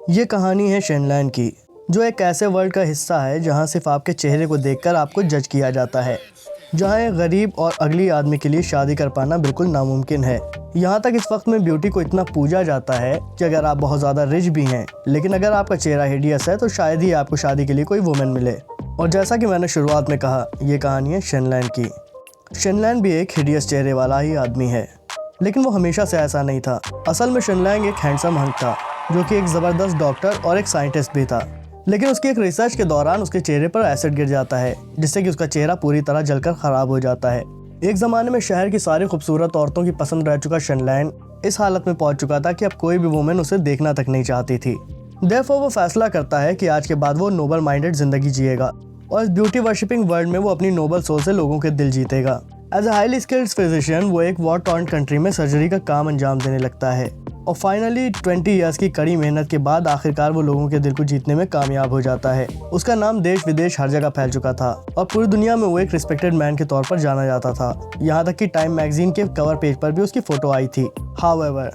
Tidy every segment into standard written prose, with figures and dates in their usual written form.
ये कहानी है शेनलैन की, जो एक ऐसे वर्ल्ड का हिस्सा है जहाँ सिर्फ आपके चेहरे को देखकर आपको जज किया जाता है, जहाँ एक गरीब और अगली आदमी के लिए शादी कर पाना बिल्कुल नामुमकिन है। यहाँ तक इस वक्त में ब्यूटी को इतना पूजा जाता है कि अगर आप बहुत ज़्यादा रिच भी हैं, लेकिन अगर आपका चेहरा हिडियस है तो शायद ही आपको शादी के लिए कोई वुमेन मिले। और जैसा कि मैंने शुरुआत में कहा, ये कहानी है शेनलैन की। शेनलैन भी एक हिडियस चेहरे वाला ही आदमी है, लेकिन वो हमेशा से ऐसा नहीं था। असल में शेनलैन एक हैंडसम हंक था, जो कि एक ज़बरदस्त डॉक्टर और एक साइंटिस्ट भी था। लेकिन उसकी एक रिसर्च के दौरान उसके चेहरे पर एसिड गिर जाता है, जिससे कि उसका चेहरा पूरी तरह जलकर ख़राब हो जाता है। एक ज़माने में शहर की सारी खूबसूरत औरतों की पसंद रह चुका शेनलैन इस हालत में पहुंच चुका था कि अब कोई भी वुमेन उसे देखना तक नहीं चाहती थी। देयरफॉर वो फैसला करता है कि आज के बाद वो नोबल माइंडेड ज़िंदगी जिएगा और इस ब्यूटी वर्शिपिंग वर्ल्ड में वो अपनी नोबल सोल से लोगों के दिल जीतेगा। As a highly skilled physician वो एक वॉर टॉर्न कंट्री में सर्जरी का काम अंजाम देने लगता है और फाइनली 20 ईयर्स की कड़ी मेहनत के बाद आखिरकार वो लोगों के दिल को जीतने में कामयाब हो जाता है। उसका नाम देश विदेश हर जगह फैल चुका था और पूरी दुनिया में वो एक रिस्पेक्टेड मैन के तौर पर जाना जाता था। यहाँ तक कि टाइम मैगजीन के कवर पेज पर भी उसकी फोटो आई थी। हाउएवर,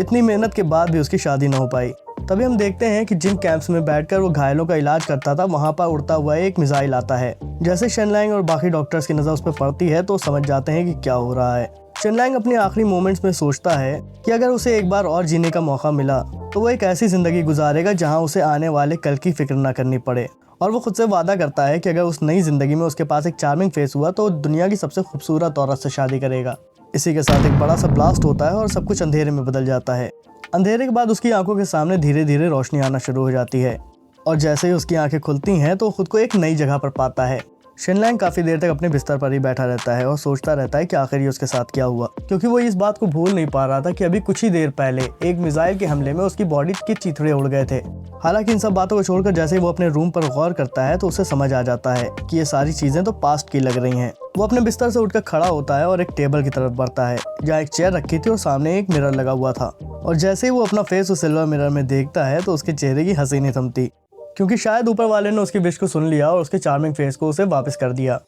इतनी मेहनत के बाद भी उसकी शादी न हो पाई। तभी हम देखते हैं कि जिन कैंप्स में बैठकर वो घायलों का इलाज करता था, वहाँ पर उड़ता हुआ एक मिसाइल आता है। जैसे शेनलैन और बाकी डॉक्टर्स की नज़र उस पर पड़ती है तो समझ जाते हैं कि क्या हो रहा है। शेनलैन अपने आखिरी मोमेंट्स में सोचता है कि अगर उसे एक बार और जीने का मौका मिला तो वो एक ऐसी ज़िंदगी गुजारेगा जहाँ उसे आने वाले कल की फिक्र ना करनी पड़े। और वो खुद से वादा करता है कि अगर उस नई ज़िंदगी में उसके पास एक चार्मिंग फेस हुआ तो वो दुनिया की सबसे खूबसूरत औरत से शादी करेगा। इसी के साथ एक बड़ा सा ब्लास्ट होता है और सब कुछ अंधेरे में बदल जाता है। अंधेरे के बाद उसकी आंखों के सामने धीरे धीरे रोशनी आना शुरू हो जाती है और जैसे ही उसकी आंखें खुलती हैं तो खुद को एक नई जगह पर पाता है। शेनलैन काफ़ी देर तक अपने बिस्तर पर ही बैठा रहता है और सोचता रहता है कि आखिर ये उसके साथ क्या हुआ, क्योंकि वो इस बात को भूल नहीं पा रहा था कि अभी कुछ ही देर पहले एक मिसाइल के हमले में उसकी बॉडी के चीथड़े उड़ गए थे। हालांकि इन सब बातों को छोड़कर जैसे ही वो अपने रूम पर गौर करता है तो उसे समझ आ जाता है कि ये सारी चीज़ें तो पास्ट की लग रही हैं। वो अपने बिस्तर से उठकर खड़ा होता है और एक टेबल की तरफ बढ़ता है जहाँ एक चेयर रखी थी और सामने एक मिरर लगा हुआ था। और जैसे ही वो अपना फेस उस सिल्वर मिरर में देखता है तो उसके चेहरे की हंसी नहीं थमती, क्योंकि शायद ऊपर वाले ने उसकी विश को सुन लिया और उसके चार्मिंग फेस को उसे वापस कर दिया।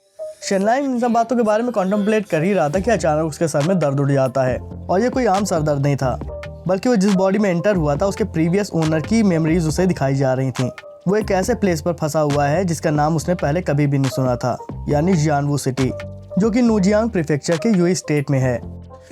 शेनलैन इन सब बातों के बारे में कॉन्टेम्पलेट कर ही रहा था कि अचानक उसके सर में दर्द उठ जाता है और ये कोई आम सर दर्द नहीं था, बल्कि वो जिस बॉडी में एंटर हुआ था उसके प्रीवियस ओनर की मेमोरीज उसे दिखाई जा रही थी। वो एक ऐसे प्लेस पर फंसा हुआ है जिसका नाम उसने पहले कभी भी नहीं सुना था, यानी जियानवू सिटी, जो कि नूजियांग प्रीफेक्चर के यूई स्टेट में है।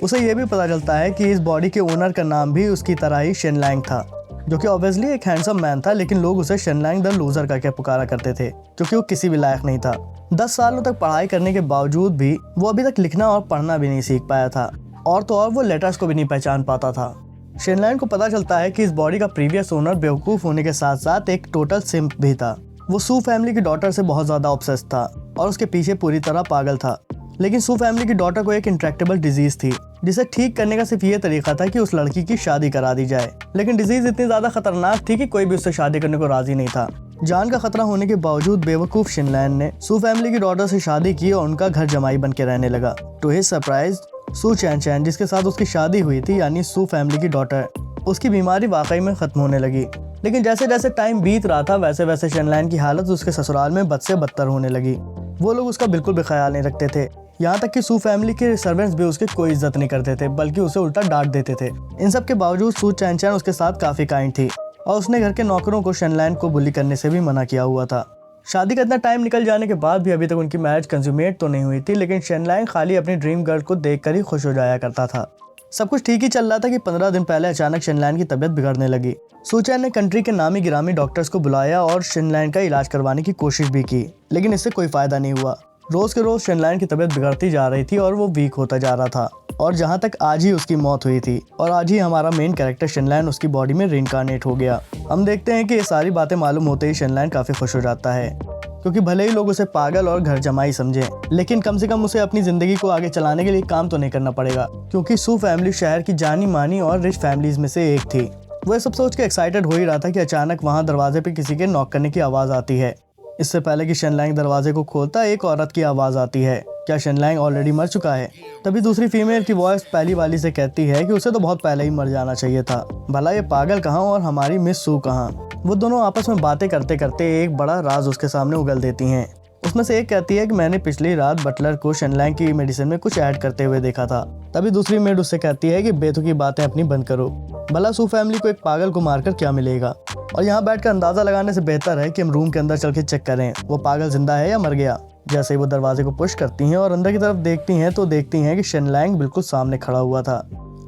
उसे ये भी पता चलता है कि इस बॉडी के ओनर का नाम भी उसकी तरह ही शेनलैन था, जो कि ऑब्वियसली एक हैंडसम मैन था, लेकिन लोग उसे शेनलैन द लूजर करके पुकारा करते थे, क्योंकि वो किसी भी लायक नहीं था। 10 सालों तक पढ़ाई करने के बावजूद भी वो अभी तक लिखना और पढ़ना भी नहीं सीख पाया था, और तो और वो लेटर्स को भी नहीं पहचान पाता था। शेनलैन को पता चलता है कि इस बॉडी का प्रीवियस ओनर बेवकूफ़ होने के साथ साथ एक टोटल सिम्प भी था। वो सू फैमिली की डॉटर से बहुत ज़्यादा ऑब्सेस्ड था और उसके पीछे पूरी तरह पागल था। लेकिन सू फैमिली की डॉटर को एक इंट्रैक्टेबल डिजीज़ थी, जिसे ठीक करने का सिर्फ ये तरीका था कि उस लड़की की शादी करा दी जाए। लेकिन डिजीज़ इतनी ज़्यादा खतरनाक थी कि कोई भी उससे शादी करने को राज़ी नहीं था। जान का खतरा होने के बावजूद बेवकूफ़ शेनलैन ने सू फैमिली की डॉटर से शादी की और उनका घर जमाई बन के रहने लगा। टू हिज सरप्राइज, सू चैन, जिसके साथ उसकी शादी हुई थी, यानी सू फैमिली की डॉटर, उसकी बीमारी वाकई में ख़त्म होने लगी। लेकिन जैसे जैसे टाइम बीत रहा था वैसे वैसे शेनलैन की हालत उसके ससुराल में बद से बदतर होने लगी। वो लोग उसका बिल्कुल भी ख्याल नहीं रखते थे, यहाँ तक कि सू फैमिली के सर्वेंट्स भी उसकी कोई इज्जत नहीं करते थे, बल्कि उसे उल्टा डांट देते थे। इन सब के बावजूद सू चैन उसके साथ काफ़ी काइंड थी और उसने घर के नौकरों को शेनलैन को बुली करने से भी मना किया हुआ था। शादी का इतना टाइम निकल जाने के बाद भी अभी तक उनकी मैरिज कंज्यूमेट तो नहीं हुई थी, लेकिन शेनलैन खाली अपनी ड्रीम गर्ल को देखकर ही खुश हो जाया करता था। सब कुछ ठीक ही चल रहा था कि 15 दिन पहले अचानक शेनलैन की तबीयत बिगड़ने लगी। सू चैन ने कंट्री के नामी गिरामी डॉक्टर्स को बुलाया और शेनलैन का इलाज करवाने की कोशिश भी की, लेकिन इससे कोई फ़ायदा नहीं हुआ। रोज़ के रोज़ शेनलैन की तबीयत बिगड़ती जा रही थी और वो वीक होता जा रहा था, और जहाँ तक आज ही उसकी मौत हुई थी और आज ही हमारा मेन कैरेक्टर शेनलैन उसकी बॉडी में रीइंकार्नेट हो गया। हम देखते हैं कि ये सारी बातें मालूम होते ही शेनलैन काफ़ी खुश हो जाता है, क्योंकि भले ही लोग उसे पागल और घर जमाई समझें, लेकिन कम से कम उसे अपनी ज़िंदगी को आगे चलाने के लिए काम तो नहीं करना पड़ेगा, क्योंकि सू फैमिली शहर की जानी मानी और रिच फैमिलीज़ में से एक थी। वो सब सोच के एक्साइटेड हो ही रहा था कि अचानक वहाँ दरवाजे पर किसी के नॉक करने की आवाज़ आती है। इससे पहले कि शेनलैन दरवाजे को खोलता एक औरत की आवाज़ आती है, क्या शेनलैन ऑलरेडी मर चुका है? तभी दूसरी फीमेल की वॉइस पहली वाली से कहती है कि उसे तो बहुत पहले ही मर जाना चाहिए था, भला ये पागल कहाँ और हमारी मिस सू कहाँ। वो दोनों आपस में बातें करते करते एक बड़ा राज उसके सामने उगल देती हैं, उसमें से एक कहती है कि मैंने पिछली रात बटलर को शेनलैंग की मेडिसिन में कुछ ऐड करते हुए देखा था। तभी दूसरी मेड उससे कहती है कि बेतुकी बातें अपनी बंद करो, भला सू फैमिली को एक पागल को मारकर क्या मिलेगा। और यहाँ बैठकर अंदाजा लगाने से बेहतर है कि हम रूम के अंदर चल के चेक करें वो पागल जिंदा है या मर गया। जैसे ही वो दरवाजे को पुश करती हैं और अंदर की तरफ देखती हैं तो देखती हैं कि शेनलैंग बिल्कुल सामने खड़ा हुआ था।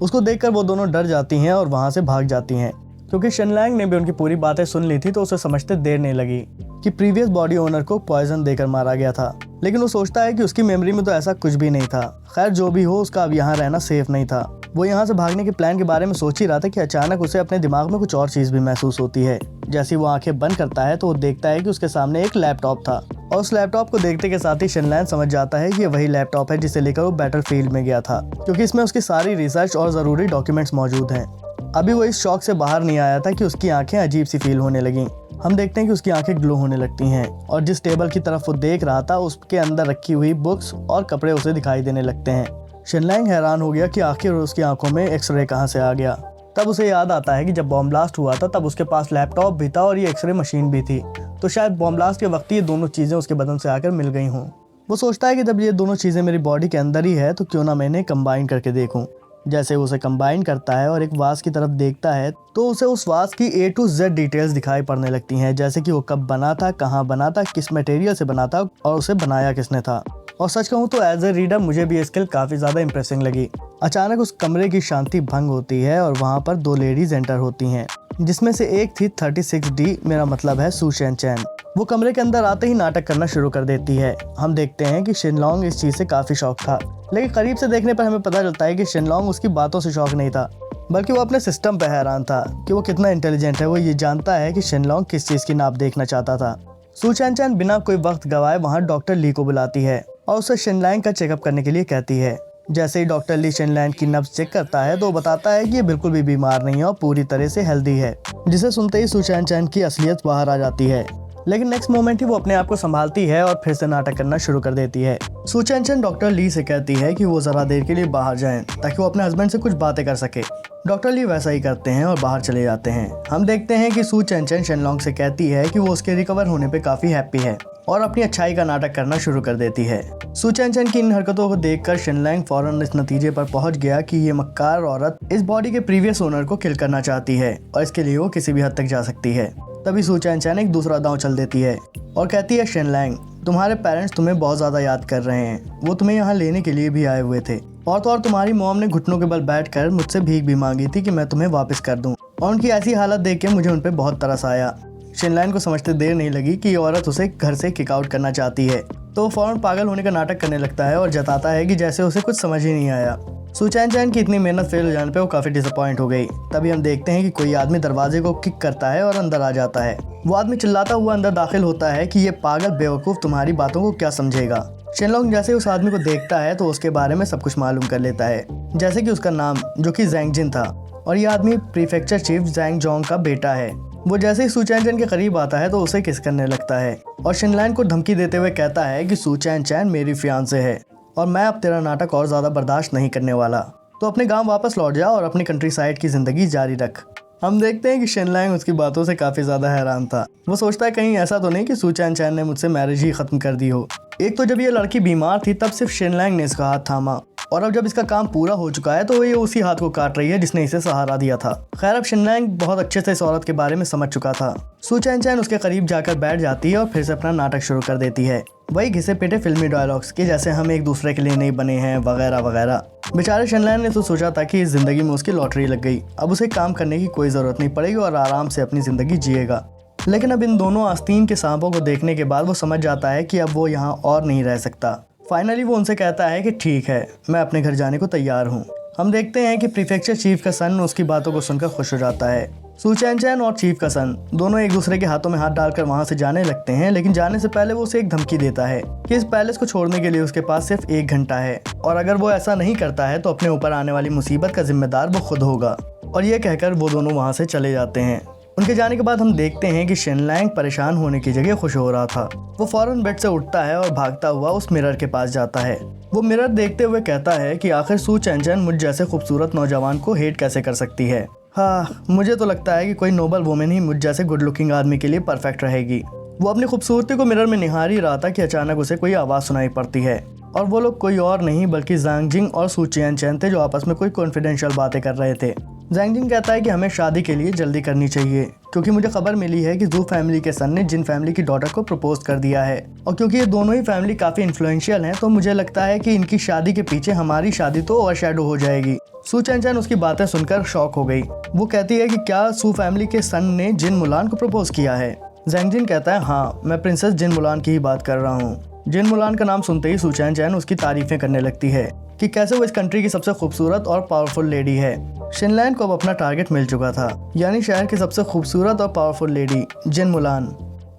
उसको देखकर वो दोनों डर जाती हैं और वहाँ से भाग जाती हैं। क्योंकि शेनलैंग ने भी उनकी पूरी बातें सुन ली थी तो उसे समझते देर नहीं लगी कि प्रीवियस बॉडी ओनर को पॉइजन देकर मारा गया था। लेकिन वो सोचता है कि उसकी मेमोरी में तो ऐसा कुछ भी नहीं था। खैर जो भी हो, उसका अब यहाँ रहना सेफ नहीं था। वो यहाँ से भागने के प्लान के बारे में सोच ही रहा था कि अचानक उसे अपने दिमाग में कुछ और चीज़ भी महसूस होती है। जैसे वो आंखें बंद करता है तो वो देखता है कि उसके सामने एक लैपटॉप था और उस लैपटॉप को देखते के साथ ही शेनलैंग समझ जाता है कि ये वही लैपटॉप है जिसे लेकर वो बैटलफील्ड में गया था, क्योंकि इसमें उसकी सारी रिसर्च और ज़रूरी डॉक्यूमेंट्स मौजूद हैं। अभी वो इस शॉक से बाहर नहीं आया था कि उसकी आंखें अजीब सी फील होने लगीं। हम देखते हैं कि उसकी आंखें ग्लो होने लगती हैं और जिस टेबल की तरफ वो देख रहा था उसके अंदर रखी हुई बुक्स और कपड़े उसे दिखाई देने लगते हैं। शेनलैंग हैरान हो गया कि आखिर उसकी आंखों में एक्सरे कहाँ से आ गया। तब उसे याद आता है कि जब बॉम्ब ब्लास्ट हुआ था तब उसके पास लैपटॉप भी था और ये एक्सरे मशीन भी थी, तो शायद बॉम्ब ब्लास्ट के वक्त ये दोनों चीज़ें उसके बदन से आकर मिल गई हों। वो सोचता है कि जब ये दोनों चीज़ें मेरी बॉडी के अंदर ही है तो क्यों ना मैं इन्हें कंबाइन करके देखूं। जैसे उसे कंबाइन करता है और एक वास की तरफ देखता है तो उसे उस वास की A to Z डिटेल्स दिखाई पड़ने लगती हैं, जैसे कि वो कब बना था, कहाँ बना था, किस मटेरियल से बना था और उसे बनाया किसने था। और सच कहूँ तो एज ए रीडर मुझे भी ये स्किल काफ़ी ज़्यादा इंप्रेसिंग लगी। अचानक उस कमरे की शांति भंग होती है और वहाँ पर दो लेडीज एंटर होती हैं, जिसमें से एक थी 36D, मेरा मतलब है सू चैन। वो कमरे के अंदर आते ही नाटक करना शुरू कर देती है। हम देखते हैं कि शेनलॉन्ग इस चीज़ से काफ़ी शौक था, लेकिन करीब से देखने पर हमें पता चलता है कि शेनलॉन्ग उसकी बातों से शौक नहीं था, बल्कि वो अपने सिस्टम पर हैरान था कि वो कितना इंटेलिजेंट है। वो ये जानता है कि शेनलॉन्ग किस चीज़ की नाप देखना चाहता था। सू चैन बिना कोई वक्त गवाए वहाँ डॉक्टर ली को बुलाती है और उसे शेनलैंग का चेकअप करने के लिए कहती है। जैसे ही डॉक्टर ली शेनलैंग की नब्ज चेक करता है तो वो बताता है कि ये बिल्कुल भी बीमार नहीं है और पूरी तरह से हेल्दी है, जिसे सुनते ही सू चैन की असलियत बाहर आ जाती है। लेकिन नेक्स्ट मोमेंट ही वो अपने आप को संभालती है और फिर से नाटक करना शुरू कर देती है। सू चैन डॉक्टर ली से कहती है कि वो ज़रा देर के लिए बाहर जाएं ताकि वो अपने हस्बैंड से कुछ बातें कर सके। डॉक्टर ली वैसा ही करते हैं और बाहर चले जाते हैं। हम देखते हैं कि सू चैन शेनलॉन्ग से कहती है कि वो उसके रिकवर होने पे काफ़ी हैप्पी है और अपनी अच्छाई का नाटक करना शुरू कर देती है। सू चैन की इन हरकतों को देखकर शेनलॉन्ग फौरन इस नतीजे पर पहुंच गया कि ये मक्कार औरत इस बॉडी के प्रीवियस ओनर को किल करना चाहती है और इसके लिए वो किसी भी हद तक जा सकती है। तभी सू चैन एक दूसरा दांव चल देती है और कहती है, शेनलॉन्ग तुम्हारे पेरेंट्स तुम्हें बहुत ज़्यादा याद कर रहे हैं, वो तुम्हें यहाँ लेने के लिए भी आए हुए थे और तो और तुम्हारी मॉम ने घुटनों के बल बैठकर मुझसे भीख भी मांगी थी कि मैं तुम्हें वापस कर दूं और उनकी ऐसी हालत देख के मुझे उन पर बहुत तरस आया। शेनलॉन्ग को समझते देर नहीं लगी कि ये औरत उसे घर से किक आउट करना चाहती है, तो वो फौरन पागल होने का नाटक करने लगता है और जताता है कि जैसे उसे कुछ समझ ही नहीं आया। सू चैन की इतनी मेहनत फेल हो जाने पे वो काफ़ी डिसअपॉइंट हो गई। तभी हम देखते हैं कि कोई आदमी दरवाजे को किक करता है और अंदर आ जाता है। वो आदमी चिल्लाता हुआ अंदर दाखिल होता है कि ये पागल बेवकूफ़ तुम्हारी बातों को क्या समझेगा। शेनलॉन्ग जैसे उस आदमी को देखता है तो उसके बारे में सब कुछ मालूम कर लेता है, जैसे कि उसका नाम जो कि जैंग जिन था और ये आदमी प्रीफेक्चर चीफ जैंग जोंग का बेटा है। वो जैसे ही सू चैन के करीब आता है तो उसे किस करने लगता है और शेनलॉन्ग को धमकी देते हुए कहता है कि सू चैन मेरी फियांसे है और मैं अब तेरा नाटक और ज़्यादा बर्दाश्त नहीं करने वाला, तो अपने गांव वापस लौट जा और अपनी कंट्री साइड की ज़िंदगी जारी रख। हम देखते हैं कि शेनलॉन्ग उसकी बातों से काफ़ी ज़्यादा हैरान था। वो सोचता है कहीं ऐसा तो नहीं कि सू चैन ने मुझसे मैरिज ही ख़त्म कर दी हो। एक तो जब ये लड़की बीमार थी तब सिर्फ शेनलॉन्ग ने इसका हाथ थामा और अब जब इसका काम पूरा हो चुका है तो ये उसी हाथ को काट रही है जिसने इसे सहारा दिया था। खैर अब शेनलॉन्ग बहुत अच्छे से इस औरत के बारे में समझ चुका था। सू चैन उसके करीब जाकर बैठ जाती है और फिर से अपना नाटक शुरू कर देती है, वही घिसे पिटे फिल्मी डायलॉग्स के जैसे हम एक दूसरे के लिए नहीं बने हैं वगैरह वगैरह। बेचारे शेनलॉन्ग ने तो सोचा था कि इस जिंदगी में उसकी लॉटरी लग गई, अब उसे काम करने की कोई ज़रूरत नहीं पड़ेगी और आराम से अपनी ज़िंदगी जिएगा। लेकिन अब इन दोनों आस्तीन के सांपों को देखने के बाद वो समझ जाता है कि अब वो यहाँ और नहीं रह सकता। फाइनली वो उनसे कहता है कि ठीक है, मैं अपने घर जाने को तैयार हूँ। हम देखते हैं कि प्रीफेक्चर चीफ का सन उसकी बातों को सुनकर खुश हो जाता है। सू चैन और चीफ का सन दोनों एक दूसरे के हाथों में हाथ डालकर वहाँ से जाने लगते हैं, लेकिन जाने से पहले वो उसे एक धमकी देता है कि इस पैलेस को छोड़ने के लिए उसके पास सिर्फ 1 घंटा है और अगर वो ऐसा नहीं करता है तो अपने ऊपर आने वाली मुसीबत का जिम्मेदार वो खुद होगा। और ये कहकर वो दोनों वहाँ से चले जाते हैं। उनके जाने के बाद हम देखते हैं कि शेनलॉन्ग परेशान होने की जगह खुश हो रहा था। वो फौरन बेड से उठता है और भागता हुआ उस मिरर के पास जाता है। वो मिरर देखते हुए कहता है कि आखिर सू चैन मुझ जैसे खूबसूरत नौजवान को हेट कैसे कर सकती है। हाँ, मुझे तो लगता है कि कोई नोबल वुमेन ही मुझ जैसे गुड लुकिंग आदमी के लिए परफेक्ट रहेगी। वो अपनी खूबसूरती को मिरर में निहार ही रहा था कि अचानक उसे कोई आवाज़ सुनाई पड़ती है और वो लोग कोई और नहीं बल्कि ज़ैंग जिंग और सू चियन थे जो आपस में कोई कॉन्फिडेंशियल बातें कर रहे थे। ज़ैंग जिंग कहता है कि हमें शादी के लिए जल्दी करनी चाहिए क्योंकि मुझे खबर मिली है कि जू फैमिली के सन ने जिन फैमिली की डॉटर को प्रपोज कर दिया है और क्योंकि ये दोनों ही फैमिली काफ़ी इन्फ्लुएंशियल हैं तो मुझे लगता है कि इनकी शादी के पीछे हमारी शादी तो ओवरशैडो हो जाएगी। सू चियन उसकी बातें सुनकर शॉक हो गई। वो कहती है कि क्या सू फैमिली के सन ने जिन मुलान को प्रपोज किया है? ज़ैंग जिंग कहता है हाँ, मैं प्रिंसेस जिन मुलान की ही बात कर रहा हूँ। जिन मुलान का नाम सुनते ही सू चियन उसकी तारीफें करने लगती है कि कैसे वो इस कंट्री की सबसे खूबसूरत और पावरफुल लेडी है। शिनलैन को अब अपना टारगेट मिल चुका था, यानी शहर की सबसे खूबसूरत और पावरफुल लेडी जिन मुलान।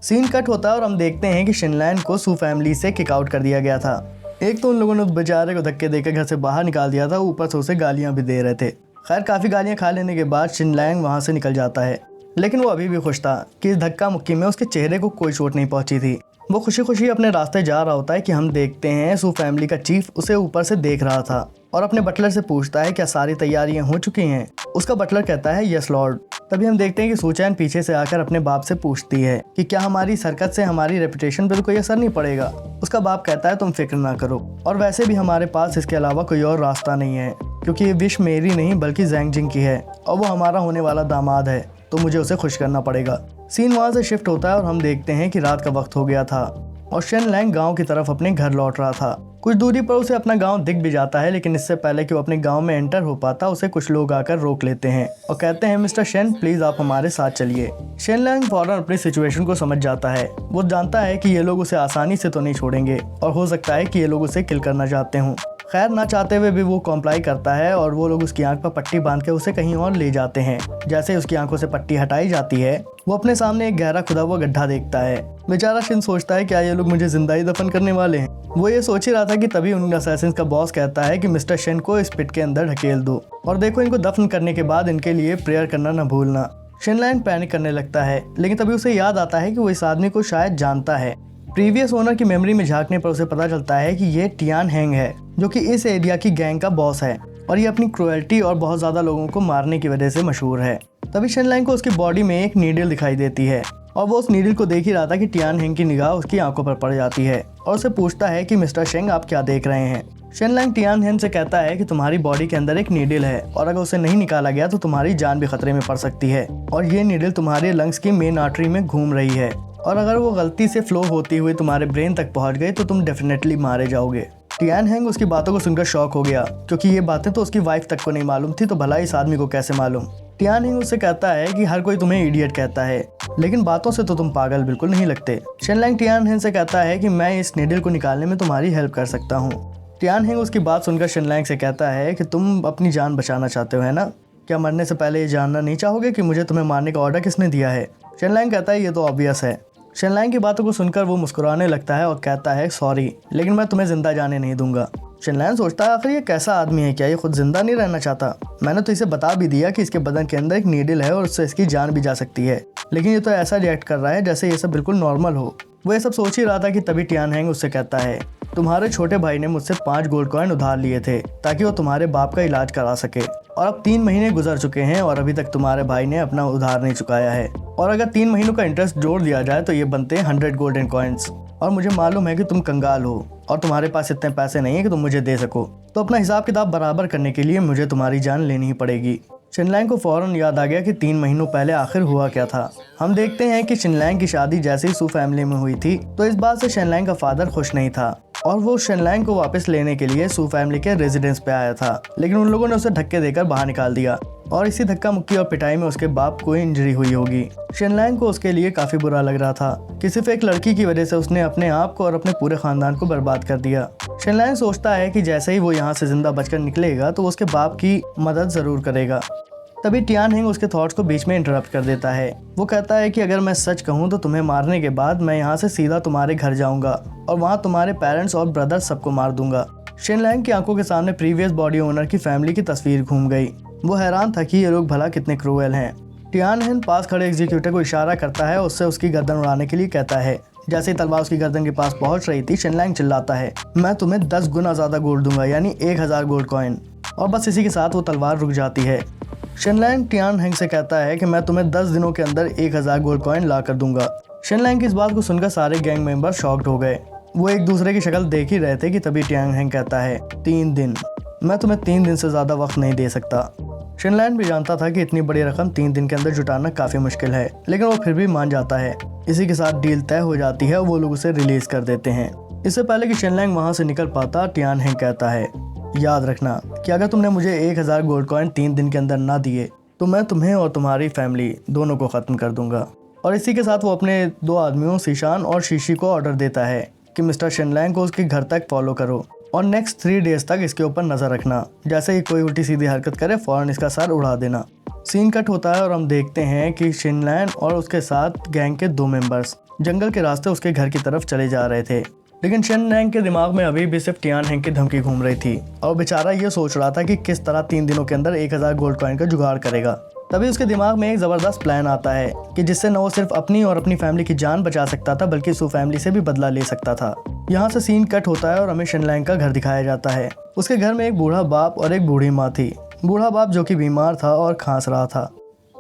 सीन कट होता है और हम देखते हैं कि शिनलैन को सू फैमिली से किक आउट कर दिया गया था। एक तो उन लोगों ने उस बेचारे को धक्के देकर घर से बाहर निकाल दिया था, ऊपर से उसे गालियां भी दे रहे थे। खैर काफ़ी गालियां खा लेने के बाद शिनलैन वहाँ से निकल जाता है, लेकिन वो अभी भी खुश था कि इस धक्का मुक्की में उसके चेहरे को कोई चोट नहीं पहुंची थी। वो खुशी खुशी अपने रास्ते जा रहा होता है कि हम देखते हैं सू फैमिली का चीफ उसे ऊपर से देख रहा था और अपने बटलर से पूछता है क्या सारी तैयारियां हो चुकी हैं। उसका बटलर कहता है यस लॉर्ड। तभी हम देखते हैं कि सू चियन पीछे से आकर अपने बाप से पूछती है कि क्या हमारी हरकत से हमारी रेपुटेशन पर कोई असर नहीं पड़ेगा। उसका बाप कहता है तुम फिक्र ना करो, और वैसे भी हमारे पास इसके अलावा कोई और रास्ता नहीं है क्योंकि ये विश मेरी नहीं बल्कि ज़ैंग जिंग की है और वो हमारा होने वाला दामाद है, तो मुझे उसे खुश करना पड़ेगा। सीन वहाँ से शिफ्ट होता है और हम देखते हैं कि रात का वक्त हो गया था और शिनलैंग गांव की तरफ अपने घर लौट रहा था। कुछ दूरी पर उसे अपना गांव दिख भी जाता है, लेकिन इससे पहले कि वो अपने गांव में एंटर हो पाता उसे कुछ लोग आकर रोक लेते हैं और कहते हैं मिस्टर शेन प्लीज आप हमारे साथ चलिए। शिनलैंग फौरन अपनी सिचुएशन को समझ जाता है। वो जानता है कि ये लोग उसे आसानी से तो नहीं छोड़ेंगे और हो सकता है कि ये लोग उसे किल करना चाहते हों। खैर ना चाहते हुए भी वो कॉम्प्लाई करता है और वो लोग उसकी आंख पर पट्टी बांध के उसे कहीं और ले जाते हैं। जैसे ही उसकी आंखों से पट्टी हटाई जाती है वो अपने सामने एक गहरा खुदा हुआ गड्ढा देखता है। बेचारा शिन सोचता है क्या ये लोग मुझे जिंदा ही दफन करने वाले हैं। वो ये सोच ही रहा था कि तभी उन असैसिन्स का बॉस कहता है कि मिस्टर शेन को इस पिट के अंदर ढकेल दो और देखो इनको दफन करने के बाद इनके लिए प्रेयर करना न भूलना। शिनलैंग पैनिक करने लगता है, लेकिन तभी उसे याद आता है कि वो इस आदमी को शायद जानता है। प्रीवियस ओनर की मेमोरी में झांकने पर उसे पता चलता है कि ये टियान हैंग है जो कि इस एरिया की गैंग का बॉस है और ये अपनी क्रुएल्टी और बहुत ज़्यादा लोगों को मारने की वजह से मशहूर है। तभी शिनलैंग को उसकी बॉडी में एक नीडल दिखाई देती है और वो उस नीडल को देख ही रहा था कि टियान हैंग की निगाह उसकी आंखों पर पड़ जाती है और उसे पूछता है कि मिस्टर शेंग आप क्या देख रहे हैं। शिनलैंग टियान हैंग से कहता है कि तुम्हारी बॉडी के अंदर एक नीडल है और अगर उसे नहीं निकाला गया तो तुम्हारी जान भी खतरे में पड़ सकती है और ये नीडल तुम्हारे लंग्स की मेन आर्टरी में घूम रही है और अगर वो गलती से फ्लो होती हुई तुम्हारे ब्रेन तक पहुंच गई तो तुम डेफिनेटली मारे जाओगे। टियान हैंग उसकी बातों को सुनकर शॉक हो गया क्योंकि ये बातें तो उसकी वाइफ तक को नहीं मालूम थी, तो भला इस आदमी को कैसे मालूम। टियान हैंग उससे कहता है कि हर कोई तुम्हें इडियट कहता है लेकिन बातों से तो तुम पागल बिल्कुल नहीं लगते। शिनलैंग टियान हैंग से कहता है कि मैं इस नीडल को निकालने में तुम्हारी हेल्प कर सकता हूँ। टियान हैंग उसकी बात सुनकर शिनलैंग से कहता है कि तुम अपनी जान बचाना चाहते हो है ना, क्या मरने से पहले ये जानना नहीं चाहोगे कि मुझे तुम्हें मारने का ऑर्डर किसने दिया है। शिनलैंग कहता है ये तो ऑब्वियस है। शिनलैंग की बातों को सुनकर वो मुस्कुराने लगता है और कहता है सॉरी लेकिन मैं तुम्हें जिंदा जाने नहीं दूंगा। शिनलैंग सोचता है आखिर ये कैसा आदमी है, क्या ये खुद जिंदा नहीं रहना चाहता। मैंने तो इसे बता भी दिया कि इसके बदन के अंदर एक नीडल है और उससे इसकी जान भी जा सकती है, लेकिन ये तो ऐसा रिएक्ट कर रहा है जैसे ये सब बिल्कुल नॉर्मल हो। वो ये सब सोच ही रहा था कि तभी टियान हैंग उससे कहता है तुम्हारे छोटे भाई ने मुझसे 5 गोल्ड कॉइन उधार लिए थे ताकि वो तुम्हारे बाप का इलाज करा सके और अब 3 महीने गुजर चुके हैं और अभी तक तुम्हारे भाई ने अपना उधार नहीं चुकाया है और अगर 3 महीनों का इंटरेस्ट जोड़ दिया जाए तो ये बनते हैं 100 गोल्डन कॉइन्स और मुझे मालूम है कि तुम कंगाल हो और तुम्हारे पास इतने पैसे नहीं है कि तुम मुझे दे सको, तो अपना हिसाब किताब बराबर करने के लिए मुझे तुम्हारी जान लेनी ही पड़ेगी। शिनलैंग को फौरन याद आ गया कि 3 महीनों पहले आखिर हुआ क्या था। हम देखते हैं कि शिनलैंग की शादी जैसे ही सू फैमिली में हुई थी तो इस बात से शिनलैंग का फादर खुश नहीं था और वो शिनलैंग को वापस लेने के लिए सू फैमिली के रेजिडेंस पे आया था, लेकिन उन लोगों ने उसे धक्के देकर बाहर निकाल दिया और इसी धक्का मुक्की और पिटाई में उसके बाप को इंजरी हुई होगी। शिनलैंग को उसके लिए काफी बुरा लग रहा था कि सिर्फ एक लड़की की वजह से उसने अपने आप को और अपने पूरे खानदान को बर्बाद कर दिया। शिनलैंग सोचता है कि जैसे ही वो यहाँ से जिंदा बचकर निकलेगा तो वो उसके बाप की मदद जरूर करेगा। तभी टियान हैंग उसके थॉट्स को बीच में इंटरप्ट कर देता है। वो कहता है कि अगर मैं सच कहूँ तो तुम्हें मारने के बाद मैं यहाँ से सीधा तुम्हारे घर जाऊंगा और वहाँ तुम्हारे पेरेंट्स और ब्रदर्स सबको मार दूंगा। शिनलैंग की आंखों के सामने प्रीवियस बॉडी ओनर की फैमिली की तस्वीर घूम गई। वो हैरान था कि ये लोग भला कितने क्रूएल हैं। टियान हैंग पास खड़े एग्जीक्यूटिव को इशारा करता है, उससे उसकी गर्दन उड़ाने के लिए कहता है। जैसे ही तलवार उसकी गर्दन के पास पहुंच रही थी शिनलैंग चिल्लाता है मैं तुम्हें 10 गुना ज्यादा गोल्ड दूंगा, यानी 1000 गोल्ड कॉइन, और बस इसी के साथ वो तलवार रुक जाती है। शिनलैंग टियान हैंग से कहता है कि मैं तुम्हें 10 दिनों के अंदर 1000 गोल्ड कॉइन ला कर दूंगा शिनलैंग की इस बात को सुनकर सारे गैंग मेंबर शॉक्ड हो गए। वो एक दूसरे की शक्ल देख ही रहे थे कि तभी टियांग हेंग कहता है, 3 दिन, मैं तुम्हें 3 दिन से ज़्यादा वक्त नहीं दे सकता। शिनलैंड भी जानता था कि इतनी बड़ी रकम 3 दिन के अंदर जुटाना काफ़ी मुश्किल है, लेकिन वो फिर भी मान जाता है। इसी के साथ डील तय हो जाती है और वो लोग उसे रिलीज़ कर देते हैं। इससे पहले कि शिनलैंग वहाँ से निकल पाता, टियान हेंग कहता है, याद रखना कि अगर तुमने मुझे 1000 गोल्ड कॉइन 3 दिन के अंदर ना दिए तो मैं तुम्हें और तुम्हारी फैमिली दोनों को ख़त्म कर दूंगा। और इसी के साथ वो अपने 2 आदमियों शीशान और शीशी को ऑर्डर देता है कि मिस्टर शिनलैंग को उसके घर तक फॉलो करो और नेक्स्ट 3 डेज तक इसके ऊपर नज़र रखना। जैसे ही कोई उल्टी सीधी हरकत करे फ़ौरन इसका सर उड़ा देना। सीन कट होता है और हम देखते हैं कि शिनलैंड और उसके साथ गैंग के 2 मेंबर्स जंगल के रास्ते उसके घर की तरफ चले जा रहे थे। लेकिन शिनलैंग के दिमाग में अभी भी सिर्फ टियान हेंग की धमकी घूम रही थी और बेचारा ये सोच रहा था कि किस तरह 3 दिनों के अंदर 1000 गोल्ड कॉइन का जुगाड़ करेगा। तभी उसके दिमाग में एक ज़बरदस्त प्लान आता है कि जिससे न वो सिर्फ अपनी और अपनी फैमिली की जान बचा सकता था बल्कि सू फैमिली से भी बदला ले सकता था। यहाँ से सीन कट होता है और हमें शिनलैंग का घर दिखाया जाता है। उसके घर में एक बूढ़ा बाप और एक बूढ़ी माँ थी। बूढ़ा बाप जो कि बीमार था और खांस रहा था।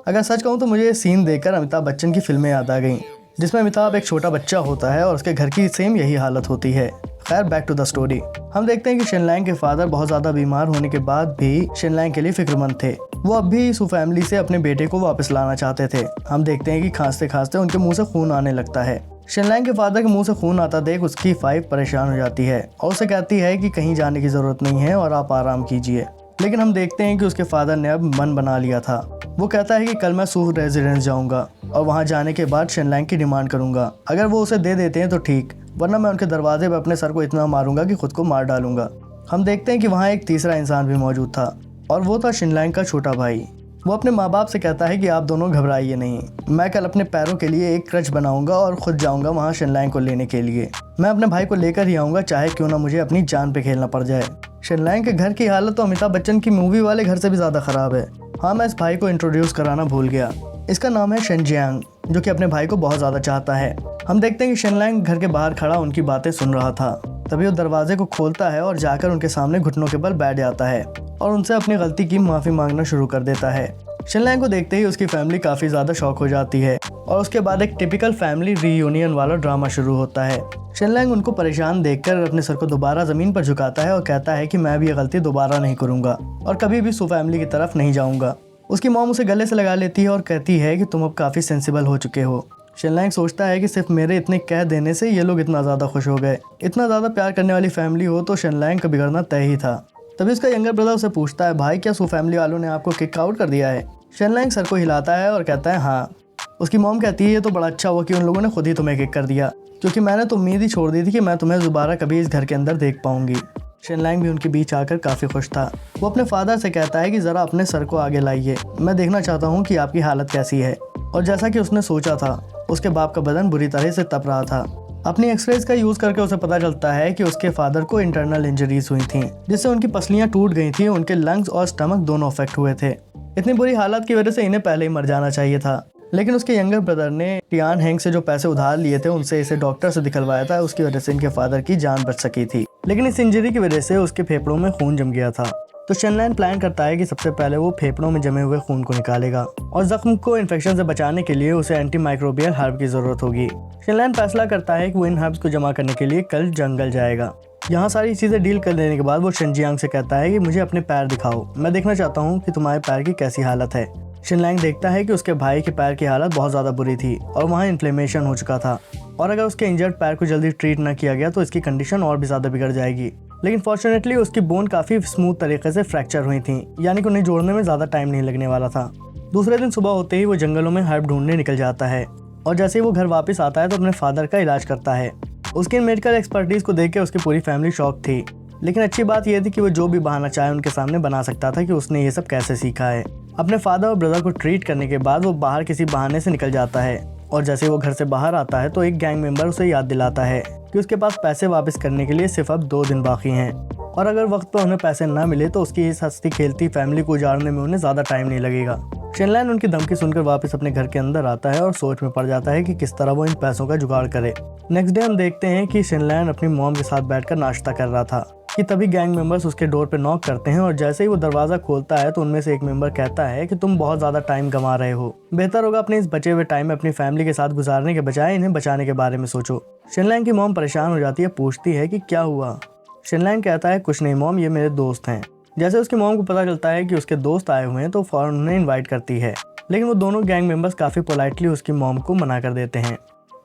अगर सच कहूँ तो मुझे ये सीन देखकर अमिताभ बच्चन की फिल्में याद आ गईं, जिसमें अमिताभ एक छोटा बच्चा होता है और उसके घर की सेम यही हालत होती है। खैर, बैक टू द स्टोरी। हम देखते हैं कि शिनलैंग के फादर बहुत ज़्यादा बीमार होने के बाद भी शिनलैंग के लिए फिक्रमंद थे। वो अब भी सू फैमिली से अपने बेटे को वापस लाना चाहते थे। हम देखते हैं कि खांसते खांसते उनके मुंह से खून आने लगता है। शिनलैंग के फादर के मुंह से खून आता देख उसकी वाइफ परेशान हो जाती है और उसे कहती है कि कहीं जाने की ज़रूरत नहीं है और आप आराम कीजिए। लेकिन हम देखते हैं कि उसके फादर ने अब मन बना लिया था। वो कहता है कि कल मैं सू रेजिडेंस जाऊंगा और वहां जाने के बाद शिनलैंग की डिमांड करूंगा। अगर वो उसे दे देते हैं तो ठीक, वरना मैं उनके दरवाजे पर अपने सर को इतना मारूंगा कि खुद को मार डालूंगा। हम देखते हैं कि वहाँ एक तीसरा इंसान भी मौजूद था और वो था शिनलैंग का छोटा भाई। वो अपने माँ बाप से कहता है कि आप दोनों घबराइए नहीं, मैं कल अपने पैरों के लिए एक क्रच बनाऊंगा और खुद जाऊंगा वहाँ शिनलैंग को लेने के लिए। मैं अपने भाई को लेकर ही आऊँगा, चाहे क्यों ना मुझे अपनी जान पे खेलना पड़ जाए। शिनलैंग के घर की हालत तो अमिताभ बच्चन की मूवी वाले घर से भी ज़्यादा ख़राब है। हाँ, मैं इस भाई को इंट्रोड्यूस कराना भूल गया। इसका नाम है शिनजियांग, जो कि अपने भाई को बहुत ज़्यादा चाहता है। हम देखते हैं कि शिनलैंग घर के बाहर खड़ा उनकी बातें सुन रहा था। तभी वो दरवाजे को खोलता है और जाकर उनके सामने घुटनों के बल बैठ जाता है और उनसे अपनी गलती की माफ़ी मांगना शुरू कर देता है। शिनलैंग को देखते ही उसकी फैमिली काफ़ी ज़्यादा शॉक हो जाती है और उसके बाद एक टिपिकल फैमिली रीयूनियन वाला ड्रामा शुरू होता है। शिनलैंग उनको परेशान देखकर अपने सर को दोबारा ज़मीन पर झुकाता है और कहता है कि मैं भी ये गलती दोबारा नहीं करूँगा और कभी भी सू फैमिली की तरफ नहीं जाऊँगा। उसकी मॉम उसे गले से लगा लेती है और कहती है कि तुम अब काफ़ी सेंसिबल हो चुके हो। शिनलैंग सोचता है कि सिर्फ मेरे इतने कह देने से ये लोग इतना ज़्यादा खुश हो गए। इतना ज़्यादा प्यार करने वाली फैमिली हो तो शिनलैंग का बिगड़ना तय ही था। तभी उसका यंगर ब्रदर उसे पूछता है, भाई क्या सू फैमिली वालों ने आपको किक आउट कर दिया है? शिनलैंग सर को हिलाता है और कहता है हाँ। उसकी मॉम कहती है ये तो बड़ा अच्छा हुआ कि उन लोगों ने खुद ही तुम्हें किक कर दिया, क्योंकि मैंने तो उम्मीद ही छोड़ दी थी कि मैं तुम्हें दोबारा कभी इस घर के अंदर देख पाऊंगी। शिनलैंग भी उनके बीच आकर काफ़ी खुश था। वो अपने फादर से कहता है कि ज़रा अपने सर को आगे लाइए, मैं देखना चाहता हूँ कि आपकी हालत कैसी है। और जैसा कि उसने सोचा था, उसके बाप का बदन बुरी तरह से तप रहा था। अपनी एक्सरेज का यूज़ करके उसे पता चलता है कि उसके फादर को इंटरनल इंजरीज हुई थी, जिससे उनकी पसलियाँ टूट गई थी। उनके लंग्स और स्टमक दोनों अफेक्ट हुए थे। इतनी बुरी हालत की वजह से इन्हें पहले ही मर जाना चाहिए था, लेकिन उसके यंगर ब्रदर ने टियान हेंग से जो पैसे उधार लिए थे उनसे इसे डॉक्टर से दिखलवाया था। उसकी वजह से इनके फादर की जान बच सकी थी, लेकिन इस इंजरी की वजह से उसके फेफड़ों में खून जम गया था। तो शिनलैंग प्लान करता है कि सबसे पहले वो फेफड़ों में जमे हुए खून को निकालेगा और जख्म को इन्फेक्शन से बचाने के लिए उसे एंटी माइक्रोबियल हर्ब की ज़रूरत होगी। शिनलैंग फैसला करता है कि वो इन हर्ब्स को जमा करने के लिए कल जंगल जाएगा। यहाँ सारी चीज़ें डील कर देने के बाद वो शिनजियांग से कहता है कि मुझे अपने पैर दिखाओ, मैं देखना चाहता हूँ कि तुम्हारे पैर की कैसी हालत है। शिनलैंग देखता है कि उसके भाई के पैर की हालत बहुत ज़्यादा बुरी थी और वहाँ इन्फ्लेमेशन हो चुका था और अगर उसके इंजर्ड पैर को जल्दी ट्रीट ना किया गया तो इसकी कंडीशन और भी ज़्यादा बिगड़ जाएगी। लेकिन फॉर्चुनेटली उसकी बोन काफ़ी स्मूथ तरीके से फ्रैक्चर हुई थी, यानी कि उन्हें जोड़ने में ज़्यादा टाइम नहीं लगने वाला था। दूसरे दिन सुबह होते ही वो जंगलों में हर्ब ढूंढने निकल जाता है और जैसे ही वो घर वापस आता है तो अपने फादर का इलाज करता है। उसकी मेडिकल एक्सपर्टीज़ को देख के उसकी पूरी फैमिली शॉक थी, लेकिन अच्छी बात यह थी कि वो जो भी बहाना चाहे उनके सामने बना सकता था कि उसने ये सब कैसे सीखा है। अपने फादर और ब्रदर को ट्रीट करने के बाद वो बाहर किसी बहाने से निकल जाता है और जैसे वो घर से बाहर आता है तो एक गैंग मेंबर उसे याद दिलाता है कि उसके पास पैसे वापस करने के लिए सिर्फ अब 2 दिन बाकी हैं और अगर वक्त पर उन्हें पैसे ना मिले तो उसकी इस हंसती खेलती फैमिली को उजाड़ने में उन्हें ज़्यादा टाइम नहीं लगेगा। शिनलैंग उनकी धमकी सुनकर वापस अपने घर के अंदर आता है और सोच में पड़ जाता है कि किस तरह वो इन पैसों का जुगाड़ करे। नेक्स्ट डे हम देखते हैं कि शिनलैंग अपनी मॉम के साथ बैठकर नाश्ता कर रहा था कि तभी गैंग मेंबर्स उसके डोर पे नॉक करते हैं और जैसे ही वो दरवाज़ा खोलता है तो उनमें से एक मेंबर कहता है कि तुम बहुत ज़्यादा टाइम गंवा रहे हो, बेहतर होगा अपने इस बचे हुए टाइम में अपनी फैमिली के साथ गुजारने के बजाय इन्हें बचाने के बारे में सोचो। शिनलैंग की मॉम परेशान हो जाती है, पूछती है कि क्या हुआ। शिनलैंग कहता है कुछ नहीं मॉम, ये मेरे दोस्त हैं। जैसे उसकी मॉम को पता चलता है कि उसके दोस्त आए हुए हैं तो फौरन उन्हें इन्वाइट करती है, लेकिन वो दोनों गैंग मेंबर्स काफ़ी पोलाइटली उसकी मॉम को मना कर देते हैं।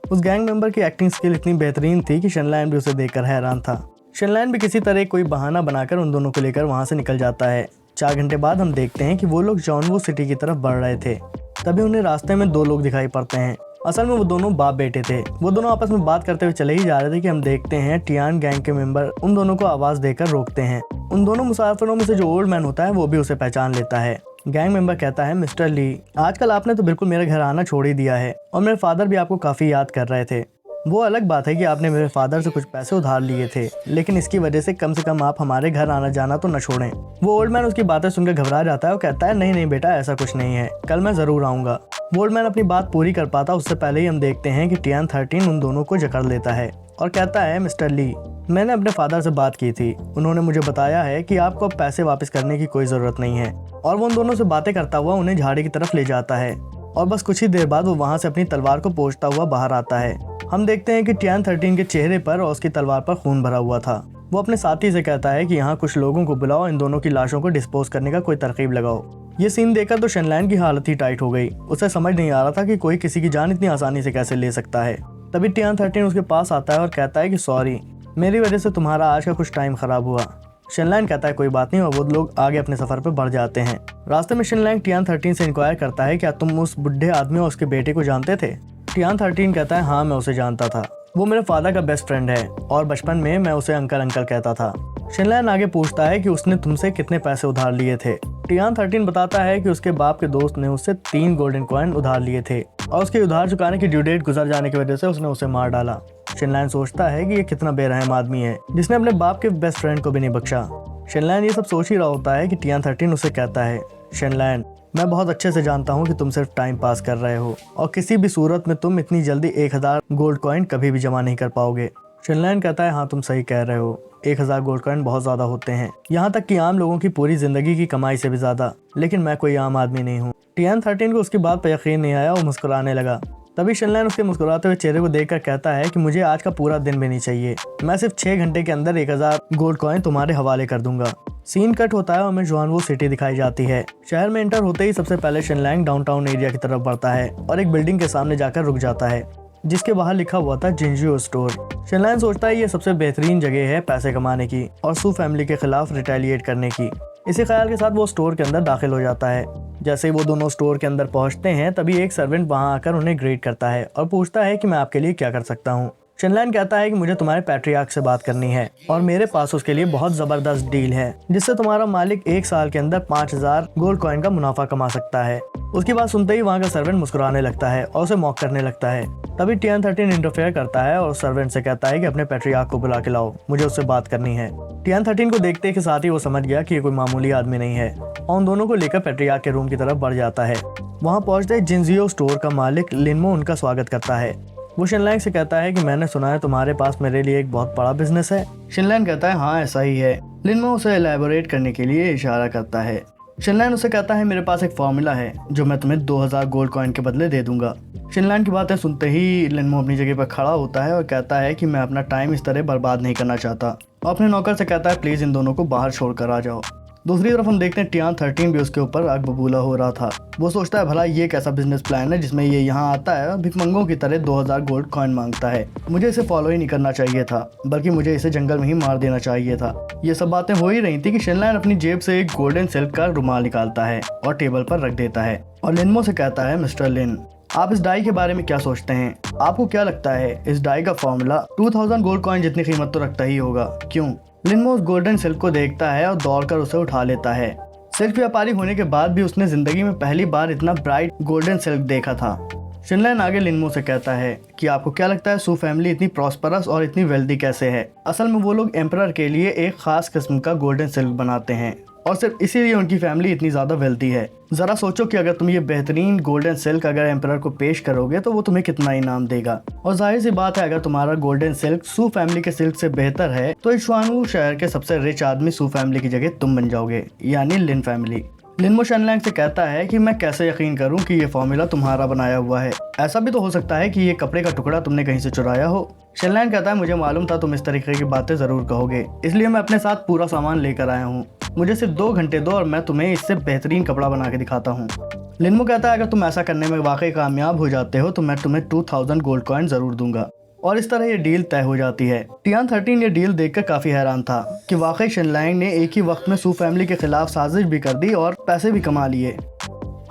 उस गैंग मेंबर की एक्टिंग स्किल इतनी बेहतरीन थी कि शिनलैंड भी उसे देखकर हैरान था। शिनलैंड भी किसी तरह कोई बहाना बनाकर उन दोनों को लेकर वहाँ से निकल जाता है। 4 घंटे बाद हम देखते हैं कि वो लोग जॉनवू सिटी की तरफ बढ़ रहे थे। तभी उन्हें रास्ते में 2 लोग दिखाई पड़ते हैं। असल में वो दोनों बाप बेटे थे। वो दोनों आपस में बात करते हुए चले ही जा रहे थे कि हम देखते हैं टियान गैंग के मेंबर उन दोनों को आवाज़ देकर रोकते हैं। उन दोनों मुसाफिरों में से जो ओल्ड मैन होता है वो भी उसे पहचान लेता है। गैंग मेंबर कहता है मिस्टर ली, आजकल आपने तो बिल्कुल मेरे घर आना छोड़ ही दिया है और मेरे फादर भी आपको काफ़ी याद कर रहे थे। वो अलग बात है कि आपने मेरे फादर से कुछ पैसे उधार लिए थे, लेकिन इसकी वजह से कम आप हमारे घर आना जाना तो न छोड़ें। वो ओल्ड मैन उसकी बातें सुनकर घबरा जाता है और कहता है नहीं नहीं बेटा, ऐसा कुछ नहीं है, कल मैं ज़रूर आऊँगा। वो ओल्ड मैन अपनी बात पूरी कर पाता उससे पहले ही हम देखते हैं कि टियान 13 उन दोनों को जकड़ लेता है और कहता है मिस्टर ली, मैंने अपने फादर से बात की थी, उन्होंने मुझे बताया है कि आपको अब पैसे वापस करने की कोई ज़रूरत नहीं है। और वो उन दोनों से बातें करता हुआ उन्हें झाड़ी की तरफ ले जाता है और बस कुछ ही देर बाद वो वहाँ से अपनी तलवार को पोंछता हुआ बाहर आता है। हम देखते हैं कि टियान 13 के चेहरे पर और उसकी तलवार पर खून भरा हुआ था। वो अपने साथी से कहता है कि यहाँ कुछ लोगों को बुलाओ, इन दोनों की लाशों को डिस्पोज करने का कोई तरकीब लगाओ। ये सीन देखकर तो शिनलैंड की हालत ही टाइट हो गई। उसे समझ नहीं आ रहा था कि कोई किसी की जान इतनी आसानी से कैसे ले सकता है। तभी टियान 13 उसके पास आता है और कहता है कि सॉरी, मेरी वजह से तुम्हारा आज का कुछ टाइम खराब हुआ। शिनलैंड कहता है कोई बात नहीं और वो लोग आगे अपने सफर पर बढ़ जाते हैं। रास्ते में शिनलैंड टियान 13 से इंक्वायर करता है क्या तुम उस बुढ़े आदमी और उसके बेटे को जानते थे। टियान 13 कहता है हाँ, मैं उसे जानता था, वो मेरे फादर का बेस्ट फ्रेंड है और बचपन में मैं उसे अंकल अंकल कहता था। शिनलैंड आगे पूछता है कि उसने तुमसे कितने पैसे उधार लिए थे। टियान 13 बताता है कि उसके बाप के दोस्त ने उससे 3 गोल्डन कॉइन उधार लिए थे और उसके उधार चुकाने की ड्यू डेट गुजर जाने की वजह से उसने उसे मार डाला। शिनलैंड सोचता है कि ये कितना बेरहम आदमी है जिसने अपने बाप के बेस्ट फ्रेंड को भी नहीं बख्शा। शिनलैंड ये सब सोच ही रहा होता है कि टियान 13 उसे कहता है शिनलैंड, मैं बहुत अच्छे से जानता हूँ कि तुम सिर्फ टाइम पास कर रहे हो और किसी भी सूरत में तुम इतनी जल्दी 1000 गोल्ड कॉइन कभी भी जमा नहीं कर पाओगे। शिनलैंड कहता है हाँ, तुम सही कह रहे हो, 1000 गोल्ड कॉइन बहुत ज़्यादा होते हैं, यहाँ तक कि आम लोगों की पूरी ज़िंदगी की कमाई से भी ज़्यादा, लेकिन मैं कोई आम आदमी नहीं हूँ। टियान 13 को उसकी बात पर यकीन नहीं आया और मुस्कुराने लगा। तभी शिनलैंड उसके मुस्कुराते हुए चेहरे को देखकर कहता है कि मुझे आज का पूरा दिन भी नहीं चाहिए, मैं सिर्फ 6 घंटे के अंदर 1000 गोल्ड कॉइन तुम्हारे हवाले कर दूंगा। सीन कट होता है और हमें जॉनवू सिटी दिखाई जाती है। शहर में एंटर होते ही सबसे पहले शिनलैंग डाउनटाउन एरिया की तरफ बढ़ता है और एक बिल्डिंग के सामने जाकर रुक जाता है जिसके बाहर लिखा हुआ था जिंजियो स्टोर। शिनलैंग सोचता है ये सबसे बेहतरीन जगह है पैसे कमाने की और सू फैमिली के खिलाफ रिटेलिएट करने की। इसी ख्याल के साथ वो स्टोर के अंदर दाखिल हो जाता है। जैसे ही वो दोनों स्टोर के अंदर पहुंचते हैं तभी एक सर्वेंट वहां आकर उन्हें ग्रीट करता है और पूछता है कि मैं आपके लिए क्या कर सकता हूँ। शिनलैंड कहता है कि मुझे तुम्हारे पैट्रियार्क से बात करनी है और मेरे पास उसके लिए बहुत जबरदस्त डील है जिससे तुम्हारा मालिक 1 साल के अंदर 5000 गोल्ड कॉइन का मुनाफा कमा सकता है। उसकी बात सुनते ही वहाँ का सर्वेंट मुस्कुराने लगता है और उसे मॉक करने लगता है। तभी टियान 13 इंटरफेयर करता है और सर्वेंट से कहता है कि अपने पैट्रियार्क को बुला के लाओ, मुझे उससे बात करनी है। टियान 13 को देखते के साथ ही वो समझ गया कि ये कोई मामूली आदमी नहीं है और उन दोनों को लेकर पैट्रियार्क के रूम की तरफ बढ़ जाता है। वहाँ पहुँचते ही जिंजियो स्टोर का मालिक लिनमो उनका स्वागत करता है। वो शिनलैंग से कहता है कि मैंने सुना है तुम्हारे पास मेरे लिए एक बहुत बड़ा बिजनेस है। शिनलैंग कहता है हाँ, ऐसा ही है। लिनमो उसे एलैबोरेट करने के लिए इशारा करता है। शिनलैंड उसे कहता है मेरे पास एक फॉर्मूला है जो मैं तुम्हें 2000 गोल्ड कॉइन के बदले दे दूंगा। शिनलैंड की बातें सुनते ही लिनमो अपनी जगह पर खड़ा होता है और कहता है कि मैं अपना टाइम इस तरह बर्बाद नहीं करना चाहता और अपने नौकर से कहता है प्लीज़ इन दोनों को बाहर छोड़ कर आ जाओ। दूसरी तरफ हम देखते हैं टियान 13 भी उसके ऊपर आग बबूला हो रहा था। वो सोचता है भला ये कैसा बिजनेस प्लान है जिसमें ये यहाँ आता है और भिखमंगों की तरह 2000 गोल्ड कॉइन मांगता है। मुझे इसे फॉलो ही नहीं करना चाहिए था, बल्कि मुझे इसे जंगल में ही मार देना चाहिए था। ये सब बातें हो ही रही थी कि शिनलैंड अपनी जेब से एक गोल्डन सिल्क का रुमाल निकालता है और टेबल पर रख देता है और लिनमो से कहता है मिस्टर लिन, आप इस डाई के बारे में क्या सोचते हैं? आपको क्या लगता है इस डाई का फॉर्मूला 2000 गोल्ड कॉइन जितनी कीमत तो रखता ही होगा, क्यों? लिनमो उस गोल्डन सिल्क को देखता है और दौड़कर उसे उठा लेता है। सिल्क व्यापारी होने के बाद भी उसने जिंदगी में पहली बार इतना ब्राइट गोल्डन सिल्क देखा था। शिनलैंड आगे लिनमो से कहता है कि आपको क्या लगता है सू फैमिली इतनी प्रॉस्परस और इतनी वेल्दी कैसे है? असल में वो लोग एम्परर के लिए एक खास किस्म का गोल्डन सिल्क बनाते हैं और सिर्फ इसीलिए उनकी फैमिली इतनी ज़्यादा वेल्दी है। ज़रा सोचो कि अगर तुम ये बेहतरीन गोल्डन सिल्क अगर एम्परर को पेश करोगे तो वो तुम्हें कितना इनाम देगा। और जाहिर सी बात है, अगर तुम्हारा गोल्डन सिल्क सू फैमिली के सिल्क से बेहतर है तो इश्वानवू शहर के सबसे रिच आदमी सू फैमिली की जगह तुम बन जाओगे, यानी लिन फैमिली। लिन शेनलैंग से कहता है कि मैं कैसे यकीन करूं कि ये फॉर्मूला तुम्हारा बनाया हुआ है। ऐसा भी तो हो सकता है कि ये कपड़े का टुकड़ा तुमने कहीं से चुराया हो। शेनलैंग कहता है मुझे मालूम था तुम इस तरीके की बातें ज़रूर कहोगे, इसलिए मैं अपने साथ पूरा सामान लेकर आया हूँ। मुझे सिर्फ 2 घंटे दो और मैं तुम्हें इससे बेहतरीन कपड़ा बना के दिखाता हूँ। लिनमो कहता है अगर तुम ऐसा करने में वाकई कामयाब हो जाते हो तो मैं तुम्हें 2000 गोल्ड कॉइन ज़रूर दूंगा। और इस तरह ये डील तय हो जाती है। टियान 13 ये डील देखकर काफ़ी हैरान था कि वाकई शेनलैंग ने एक ही वक्त में सू फैमिली के खिलाफ साजिश भी कर दी और पैसे भी कमा लिए।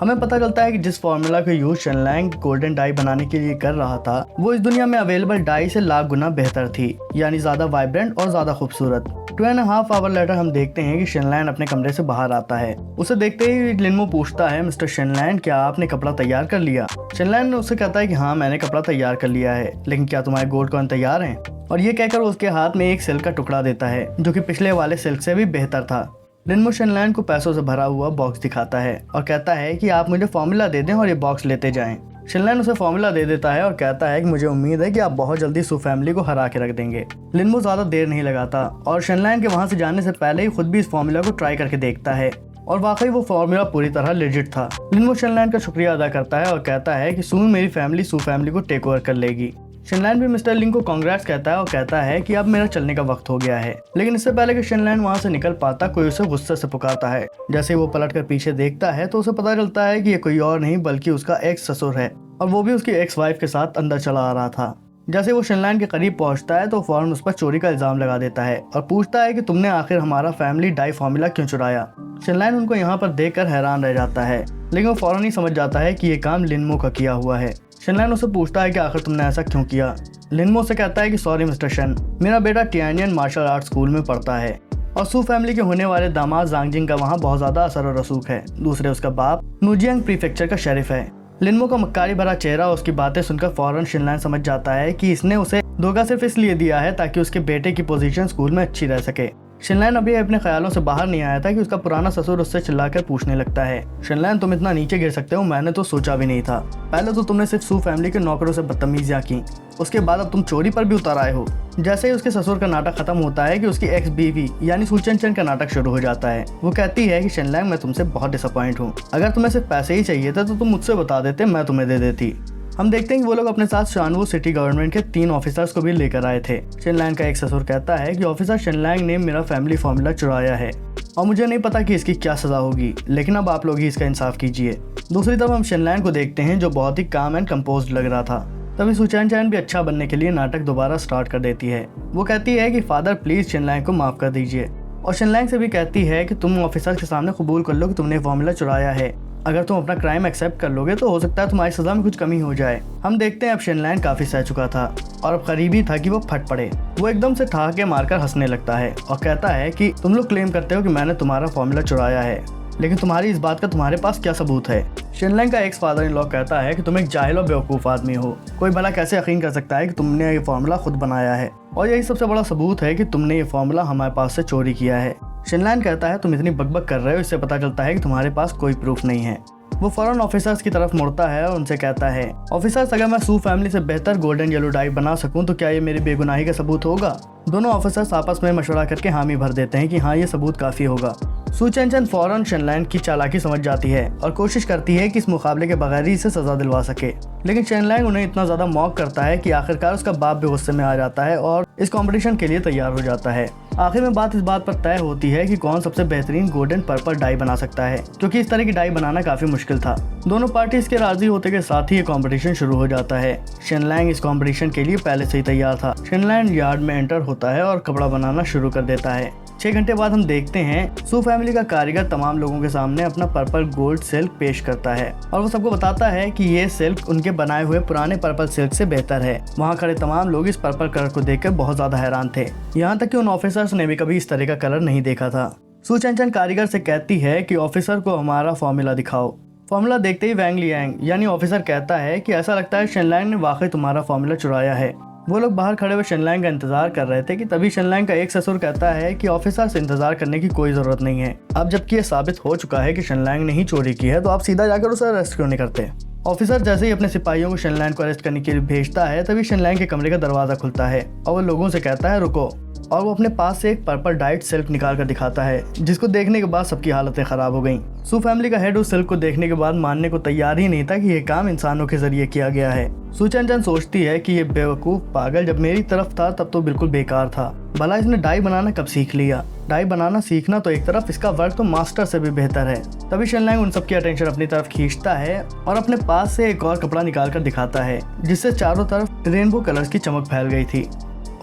हमें पता चलता है कि जिस फार्मूला का यूज शेनलैंग गोल्डन डाई बनाने के लिए कर रहा था वो इस दुनिया में अवेलेबल डाई से लाख गुना बेहतर थी, यानी ज़्यादा वाइब्रेंट और ज़्यादा खूबसूरत। 2.5 आवर लेटर हम देखते हैं कि शेनलैंड अपने कमरे से बाहर आता है। उसे देखते ही लिनमो पूछता है, मिस्टर शेनलैंड क्या आपने कपड़ा तैयार कर लिया? शेनलैंड उससे कहता है कि हाँ मैंने कपड़ा तैयार कर लिया है, लेकिन क्या तुम्हारे गोल्ड कॉइन तैयार हैं? और ये कहकर उसके हाथ में एक सिल्क का टुकड़ा देता है जो कि पिछले वाले सिल्क से भी बेहतर था। लिनमो शेनलैंड को पैसों से भरा हुआ बॉक्स दिखाता है और कहता है कि आप मुझे फॉर्मूला दे दें और ये बॉक्स लेते जाएं। शेनलैंड उसे फॉर्मूला दे देता है और कहता है कि मुझे उम्मीद है कि आप बहुत जल्दी सू फैमिली को हरा के रख देंगे। लिनमो ज़्यादा देर नहीं लगाता और शेनलैंड के वहाँ से जाने से पहले ही खुद भी इस फॉर्मूला को ट्राई करके देखता है और वाकई वो फॉर्मूला पूरी तरह लेजिट था। लिनमो शेनलैंड का शुक्रिया अदा करता है और कहता है कि सून मेरी फैमिली सू फैमिली को टेक ओवर कर लेगी। शेनलैंड भी मिस्टर लिंग को कांग्रेट्स कहता है और कहता है कि अब मेरा चलने का वक्त हो गया है। लेकिन इससे पहले कि शेनलैंड वहाँ से निकल पाता कोई उसे गुस्से से पुकारता है। जैसे वो पलट कर पीछे देखता है तो उसे पता चलता है कि ये कोई और नहीं बल्कि उसका एक्स ससुर है और वो भी उसकी एक्स वाइफ के साथ अंदर चला आ रहा था। जैसे वो शेनलैंड के करीब पहुंचता है तो फौरन उस पर चोरी का इल्जाम लगा देता है और पूछता है कि तुमने आखिर हमारा फैमिली डाई फॉर्मूला क्यों चुराया। शेनलैंड उनको यहाँ पर देखकर हैरान रह जाता है, लेकिन वो फौरन ही समझ जाता है कि ये काम लिनमो का किया हुआ है। शेनलैंड उसे पूछता है कि आखिर तुमने ऐसा क्यों किया। लिनमो से कहता है कि सॉरी मिस्टर शन, मेरा बेटा टियानियन मार्शल आर्ट स्कूल में पढ़ता है और सू फैमिली के होने वाले दामाद जांगजिंग का वहाँ बहुत ज़्यादा असर और रसूख है। दूसरे उसका बाप नुजियांग प्रीफेक्चर का शेरिफ है। लिनमो का मक्कारी भरा चेहरा और उसकी बातें सुनकर फौरन शेनलैंड समझ जाता है कि इसने उसे धोखा सिर्फ इसलिए दिया है ताकि उसके बेटे की पोजीशन स्कूल में अच्छी रह सके। शेनलैंड अभी अपने ख्यालों से बाहर नहीं आया था कि उसका पुराना ससुर उससे चिल्लाकर पूछने लगता है, शेनलैंड तुम इतना नीचे गिर सकते हो मैंने तो सोचा भी नहीं था। पहले तो तुमने सिर्फ सू फैमिली के नौकरों से बदतमीजियां की, उसके बाद अब तुम चोरी पर भी उतर आए हो। जैसे ही उसके ससुर का नाटक खत्म होता है कि उसकी एक्स बीवी यानी सूचन का नाटक शुरू हो जाता है। वो कहती है कि शेनलैंड मैं तुमसे बहुत डिसअपॉइंट हूँ, अगर तुम्हें सिर्फ पैसे ही चाहिए थे तो तुम मुझसे बता देते, मैं तुम्हें दे देती। हम देखते हैं कि वो लोग अपने साथ शानवू सिटी गवर्नमेंट के 3 ऑफिसर्स को भी लेकर आए थे। शेनलैंड का एक ससुर कहता है कि ऑफिसर शेनलैंग ने मेरा फैमिली फॉर्मूला चुराया है और मुझे नहीं पता कि इसकी क्या सजा होगी, लेकिन अब आप लोग ही इसका इंसाफ कीजिए। दूसरी तरफ हम शेनलैंड को देखते हैं जो बहुत ही काम एंड कंपोज्ड लग रहा था। तभी सुचैन भी अच्छा बनने के लिए नाटक दोबारा स्टार्ट कर देती है। वो कहती है कि फादर प्लीज शेनलैंग को माफ कर दीजिए और शेनलैंग से भी कहती है कि तुम ऑफिसर के सामने कबूल कर लो कि तुमने फॉर्मूला चुराया है। अगर तुम अपना क्राइम एक्सेप्ट कर लोगे तो हो सकता है तुम्हारी सजा में कुछ कमी हो जाए। हम देखते हैं अब शेनलैंड काफी सह चुका था और अब करीबी था कि वो फट पड़े। वो एकदम से ठहाके मारकर हंसने लगता है और कहता है कि तुम लोग क्लेम करते हो कि मैंने तुम्हारा फॉर्मूला चुराया है, लेकिन तुम्हारी इस बात का तुम्हारे पास क्या सबूत है? शेनलैंग का एक्स फादर इन लॉ कहता है कि तुम एक जाहिल और बेवकूफ़ आदमी हो। कोई भला कैसे यकीन कर सकता है कि तुमने ये फॉर्मूला खुद बनाया है, और यही सबसे बड़ा सबूत है कि तुमने ये फॉर्मूला हमारे पास से चोरी किया है। शेनलैंड कहता है तुम इतनी बकबक कर रहे हो, इससे पता चलता है कि तुम्हारे पास कोई प्रूफ नहीं है। वो फौरन ऑफिसर्स की तरफ मुड़ता है और उनसे कहता है, ऑफिसर्स अगर मैं सू फैमिली से बेहतर गोल्डन येलो डाई बना सकूं तो क्या ये मेरी बेगुनाही का सबूत होगा? दोनों ऑफिसर्स आपस में मशवरा करके हामी भर देते हैं कि हाँ ये सबूत काफ़ी होगा। सुचेन फौरन शेनलैंड की चालाकी समझ जाती है और कोशिश करती है कि इस मुकाबले के बगैर ही इसे सजा दिलवा सके, लेकिन शेनलैंड उन्हें इतना ज़्यादा मॉक करता है कि आखिरकार उसका बाप भी गुस्से में आ जाता है और इस कंपटीशन के लिए तैयार हो जाता है। आखिर में बात इस बात पर तय होती है कि कौन सबसे बेहतरीन गोल्डन पर्पल डाई बना सकता है, क्योंकि इस तरह की डाई बनाना काफी मुश्किल था। दोनों पार्टी इसके राजी होते के साथ ही ये कंपटीशन शुरू हो जाता है। शेनलैंड इस कंपटीशन के लिए पहले से ही तैयार था। शेनलैंड यार्ड में एंटर होता है और कपड़ा बनाना शुरू कर देता है। 6 घंटे बाद हम देखते हैं सू फैमिली का कारीगर तमाम लोगों के सामने अपना पर्पल गोल्ड सिल्क पेश करता है और वो सबको बताता है कि ये सिल्क उनके बनाए हुए पुराने पर्पल सिल्क से बेहतर है। वहाँ खड़े तमाम लोग इस पर्पल कलर को देखकर बहुत ज्यादा हैरान थे, यहाँ तक कि उन ऑफिसर्स ने भी कभी इस तरह का कलर नहीं देखा था। सुचेन कारीगर से कहती है कि ऑफिसर को हमारा फॉर्मूला दिखाओ। फॉर्मूला देखते ही वैंग लियांग यानी ऑफिसर कहता है कि ऐसा लगता है शेनलैंड ने वाकई तुम्हारा फॉर्मूला चुराया है। वो लोग बाहर खड़े हुए शेनलैंग का इंतजार कर रहे थे कि तभी शेनलैंग का एक ससुर कहता है कि ऑफिसर से इंतजार करने की कोई जरूरत नहीं है। अब जबकि ये साबित हो चुका है कि शेनलैंग ने ही चोरी की है तो आप सीधा जाकर उसे अरेस्ट क्यों नहीं करते। ऑफिसर जैसे ही अपने सिपाहियों को शेनलैंग को अरेस्ट करने के लिए भेजता है तभी शेनलैंग के कमरे का दरवाजा खुलता है और वो लोगों से कहता है रुको, और वो अपने पास से एक पर्पल डाइट सिल्क निकाल कर दिखाता है, जिसको देखने के बाद सबकी हालतें खराब हो गईं। सू फैमिली का हेड उस सिल्क को देखने के बाद मानने को तैयार ही नहीं था कि ये काम इंसानों के जरिए किया गया है। सू चैन सोचती है कि ये बेवकूफ पागल जब मेरी तरफ था तब तो बिल्कुल बेकार था, भला इसने डाई बनाना कब सीख लिया। डाई बनाना सीखना तो एक तरफ, इसका वर्क तो मास्टर से भी बेहतर है। तभी शेनलैंग उन सबकी अटेंशन अपनी तरफ खींचता है और अपने पास से एक और कपड़ा निकाल कर दिखाता है, जिससे चारों तरफ रेनबो कलर्स की चमक फैल गई थी।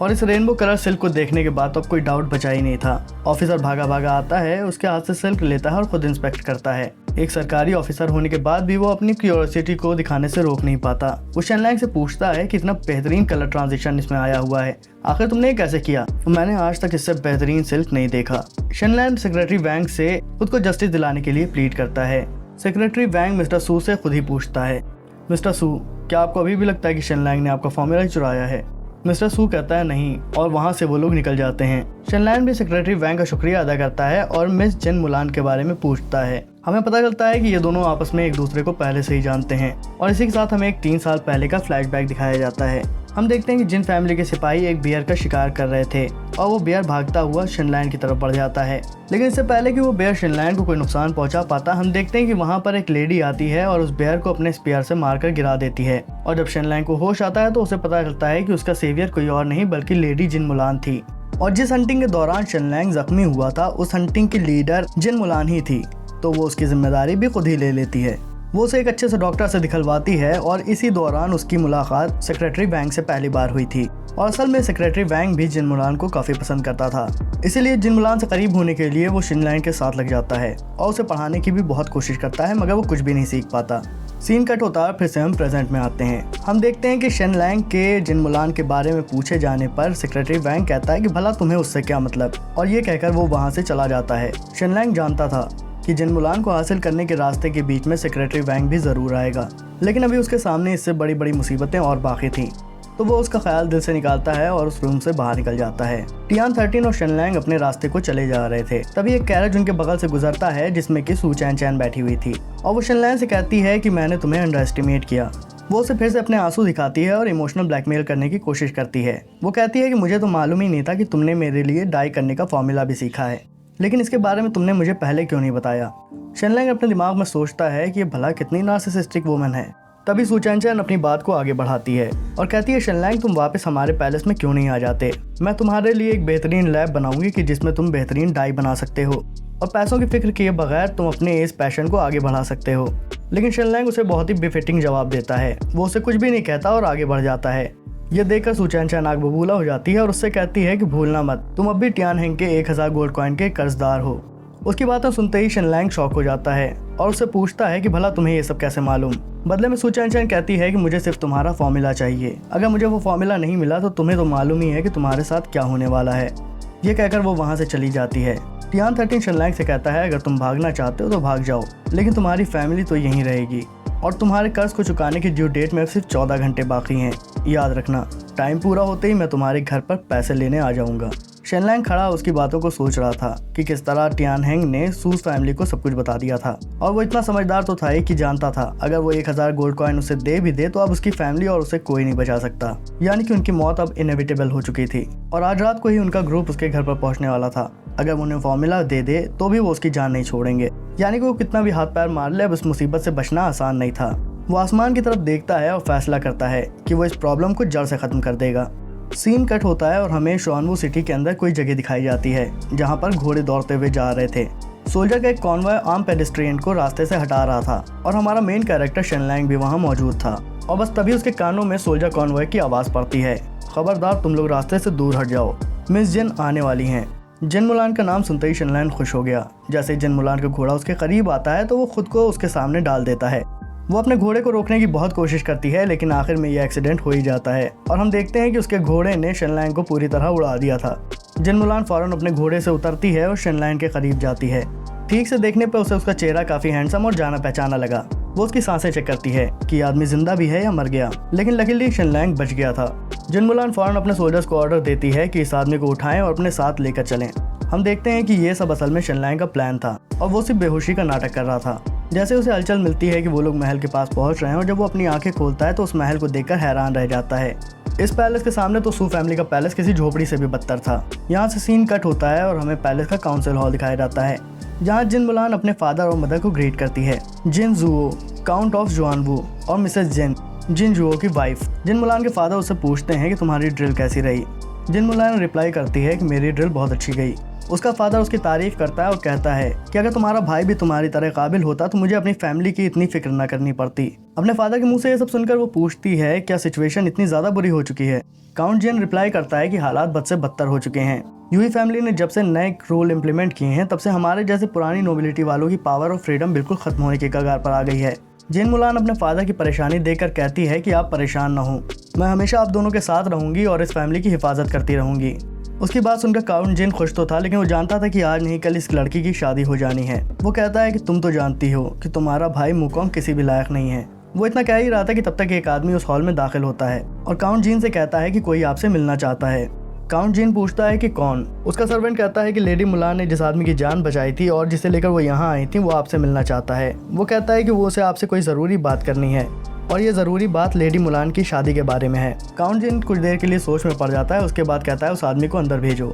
और इस रेनबो कलर सिल्क को देखने के बाद तो अब कोई डाउट बचा ही नहीं था। ऑफिसर भागा भागा आता है, उसके हाथ से सिल्क लेता है और खुद इंस्पेक्ट करता है। एक सरकारी ऑफिसर होने के बाद भी वो अपनी क्यूरियोसिटी को दिखाने से रोक नहीं पाता। वो शेनलैंग से पूछता है कि इतना बेहतरीन कलर ट्रांजिशन इसमें आया हुआ है, आखिर तुमने ये कैसे किया? मैंने आज तक इससे बेहतरीन सिल्क नहीं देखा। शेनलैंग सेक्रेटरी वैंग से खुद को जस्टिस दिलाने के लिए प्लीड करता है। सेक्रेटरी वैंग मिस्टर सू से खुद ही पूछता है, मिस्टर सू, क्या आपको अभी भी लगता है कि शेनलैंग ने आपका फॉर्मूला ही चुराया है? मिस्टर सू कहता है नहीं, और वहाँ से वो लोग निकल जाते हैं। शेनलैंग भी सेक्रेटरी वैंग का शुक्रिया अदा करता है और मिस जिन मुलान के बारे में पूछता है। हमें पता चलता है कि ये दोनों आपस में एक दूसरे को पहले से ही जानते हैं और इसी के साथ हमें एक 3 साल पहले का फ्लैशबैक दिखाया जाता है। हम देखते हैं कि जिन फैमिली के सिपाही एक बियर का शिकार कर रहे थे और वो बियर भागता हुआ शेनलैंग की तरफ बढ़ जाता है, लेकिन इससे पहले कि वो बियर शेनलैंग को कोई नुकसान पहुंचा पाता, हम देखते हैं कि वहां पर एक लेडी आती है और उस बियर को अपने स्पीयर से मारकर गिरा देती है। और जब शेनलैंग को होश आता है तो उसे पता चलता है कि उसका सेवियर कोई और नहीं बल्कि लेडी जिन मुलान थी। और जिस हंटिंग के दौरान शेनलैंग जख्मी हुआ था उस हंटिंग की लीडर जिन मुलान ही थी, तो वो उसकी जिम्मेदारी भी खुद ही ले लेती है। वो उसे एक अच्छे से डॉक्टर से दिखलवाती है और इसी दौरान उसकी मुलाकात सेक्रेटरी वैंग से पहली बार हुई थी। और असल में सेक्रेटरी वैंग भी जिन मुलान को काफ़ी पसंद करता था, इसीलिए जिन मुलान से करीब होने के लिए वो शेनलैंग के साथ लग जाता है और उसे पढ़ाने की भी बहुत कोशिश करता है, मगर वो कुछ भी नहीं सीख पाता। सीन कट होता है, फिर से हम प्रेजेंट में आते हैं। हम देखते हैं कि शेनलैंग के जिन मुलान के बारे में पूछे जाने पर सेक्रेटरी वैंग कहता है कि भला तुम्हें उससे क्या मतलब, और ये कहकर वो वहाँ से चला जाता है। शेनलैंग जानता था कि जिन मुलान को हासिल करने के रास्ते के बीच में सेक्रेटरी वैंग भी ज़रूर आएगा, लेकिन अभी उसके सामने इससे बड़ी बड़ी मुसीबतें और बाकी थीं, तो वो उसका ख्याल दिल से निकालता है और उस रूम से बाहर निकल जाता है। टियान 13 और शेनलैंग अपने रास्ते को चले जा रहे थे, तभी एक कैरेज उनके बगल से गुजरता है जिसमें कि सू चैन बैठी हुई थी और वो शेनलैंग से कहती है कि मैंने तुम्हें अंडर एस्टिमेट किया। वो उसे फिर से अपने आंसू दिखाती है और इमोशनल ब्लैकमेल करने की कोशिश करती है। वो कहती है कि मुझे तो मालूम ही नहीं था कि तुमने मेरे लिए डाई करने का फॉर्मूला भी सीखा है, लेकिन इसके बारे में तुमने मुझे पहले क्यों नहीं बताया। शेनलैंग अपने दिमाग में सोचता है कि ये भला कितनी नार्सिसिस्टिक वुमन है। तभी सू चैन अपनी बात को आगे बढ़ाती है और कहती है, शेनलैंग तुम वापस हमारे पैलेस में क्यों नहीं आ जाते? मैं तुम्हारे लिए एक बेहतरीन लैब बनाऊंगी कि जिसमें तुम बेहतरीन डाई बना सकते हो और पैसों की फिक्र किए बगैर तुम अपने इस पैशन को आगे बढ़ा सकते हो। लेकिन शेनलैंग उसे बहुत ही बेफिटिंग जवाब देता है। वो उसे कुछ भी नहीं कहता और आगे बढ़ जाता है। ये देखकर सू चैन आग बबूला हो जाती है और उससे कहती है कि भूलना मत, तुम अब भी टियानहेंग के 1000 गोल्ड कॉइन के कर्जदार हो। उसकी बातें सुनते ही शेनलैंग शॉक हो जाता है और उससे पूछता है कि भला तुम्हें ये सब कैसे मालूम। बदले में सू चैन कहती है कि मुझे सिर्फ तुम्हारा फॉर्मूला चाहिए, अगर मुझे वो फॉर्मूला नहीं मिला तो तुम्हें तो मालूम ही है कि तुम्हारे साथ क्या होने वाला है। ये कहकर वो वहाँ से चली जाती है। टियान 13 शेनलैंग से कहता है, अगर तुम भागना चाहते हो तो भाग जाओ, लेकिन तुम्हारी फैमिली तो यहीं रहेगी और तुम्हारे कर्ज को चुकाने की ड्यू डेट में सिर्फ 14 घंटे बाकी हैं। याद रखना, टाइम पूरा होते ही मैं तुम्हारे घर पर पैसे लेने आ जाऊंगा। शेनलैंग खड़ा उसकी बातों को सोच रहा था कि किस तरह टियानहेंग ने सूज फैमिली को सब कुछ बता दिया था, और वो इतना समझदार तो था ही कि जानता था अगर वो 1000 गोल्ड कॉइन उसे दे भी दे तो अब उसकी फैमिली और उसे कोई नहीं बचा सकता। यानी कि उनकी मौत अब इनएविटेबल हो चुकी थी और आज रात को ही उनका ग्रुप उसके घर पर पहुंचने वाला था। अगर वो उन्हें फॉर्मूला दे दे तो भी वो उसकी जान नहीं छोड़ेंगे। यानी कि वो कितना भी हाथ पैर मार ले, अब इस मुसीबत से बचना आसान नहीं था। वो आसमान की तरफ देखता है और फैसला करता है कि वो इस प्रॉब्लम को जड़ से खत्म कर देगा। सीन कट होता है और हमें शॉनवू सिटी के अंदर कोई जगह दिखाई जाती है जहां पर घोड़े दौड़ते हुए जा रहे थे। सोल्जर का एक कॉन्वॉय आर्म पेडेस्ट्रियन को रास्ते से हटा रहा था और हमारा मेन कैरेक्टर शेनलैंग भी वहां मौजूद था। और बस तभी उसके कानों में सोल्जर कॉन्वॉय की आवाज़ पड़ती है, खबरदार तुम लोग रास्ते से दूर हट जाओ, मिस जिन आने वाली हैं। जिन मुलान का नाम सुनते ही शेनलैंग खुश हो गया। जैसे ही जिन मुलान का घोड़ा उसके करीब आता है तो वो खुद को उसके सामने डाल देता है। वो अपने घोड़े को रोकने की बहुत कोशिश करती है, लेकिन आखिर में ये एक्सीडेंट हो ही जाता है और हम देखते हैं कि उसके घोड़े ने शेनलैंग को पूरी तरह उड़ा दिया था। जिन मुलान फौरन अपने घोड़े से उतरती है और शेनलैंग के करीब जाती है। ठीक से देखने पर उसे उसका चेहरा काफी हैंडसम और जाना पहचाना लगा। वो उसकी सांसें चेक करती है कि आदमी जिंदा भी है या मर गया, लेकिन लकीली शेनलैंग बच गया था। जिन मुलान फौरन अपने सोल्जर्स को ऑर्डर देती है कि इस आदमी को उठाएं और अपने साथ लेकर चलें। हम देखते हैं कि ये सब असल में शेनलैंग का प्लान था और वो सिर्फ बेहोशी का नाटक कर रहा था। जैसे उसे हलचल मिलती है कि वो लोग महल के पास पहुंच रहे हैं और जब वो अपनी आंखें खोलता है तो उस महल को देखकर हैरान रह जाता है। इस पैलेस के सामने तो सू फैमिली का पैलेस किसी झोपड़ी से भी बदतर था। यहाँ से सीन कट होता है और हमें पैलेस का काउंसिल हॉल दिखाया जाता है, जहाँ जिन मुलान अपने फादर और मदर को ग्रीट करती है। जिन जुओ, काउंट ऑफ जुआनवू और मिसेस जिन जुओ की वाइफ। जिन मुलान के फादर उससे पूछते हैं कि तुम्हारी ड्रिल कैसी रही। जिन मुलान रिप्लाई करती है कि मेरी ड्रिल बहुत अच्छी गई। उसका फादर उसकी तारीफ करता है और कहता है कि अगर तुम्हारा भाई भी तुम्हारी तरह काबिल होता तो मुझे अपनी फैमिली की इतनी फिक्र न करनी पड़ती। अपने फादर के मुंह से ये सब सुनकर वो पूछती है क्या सिचुएशन इतनी ज़्यादा बुरी हो चुकी है। काउंट जिन रिप्लाई करता है कि हालात बद से बदतर हो चुके हैं। यूई फैमिली ने जब से नए रूल इम्प्लीमेंट किए हैं तब से हमारे जैसे पुरानी नोबिलिटी वालों की पावर और फ्रीडम बिल्कुल खत्म होने के कगार पर आ गई है। जिन मुलान अपने फादर की परेशानी देखकर कहती है कि आप परेशान न हो, मैं हमेशा आप दोनों के साथ रहूंगी और इस फैमिली की हिफाजत करती रहूंगी। उसकी बात सुनकर काउंट जिन खुश तो था, लेकिन वो जानता था कि आज नहीं कल इस लड़की की शादी हो जानी है। वो कहता है कि तुम तो जानती हो कि तुम्हारा भाई मुकोंग किसी भी लायक नहीं है। वो इतना कह ही रहा था कि तब तक एक आदमी उस हॉल में दाखिल होता है और काउंट जिन से कहता है कि कोई आपसे मिलना चाहता है। काउंट जिन पूछता है कि कौन। उसका सर्वेंट कहता है कि लेडी मुलान ने जिस आदमी की जान बचाई थी और जिसे लेकर वो यहाँ आई थी वो आपसे मिलना चाहता है। वो कहता है कि वो उसे आपसे कोई ज़रूरी बात करनी है और ये ज़रूरी बात लेडी मुलान की शादी के बारे में है। काउंट जिन कुछ देर के लिए सोच में पड़ जाता है, उसके बाद कहता है उस आदमी को अंदर भेजो।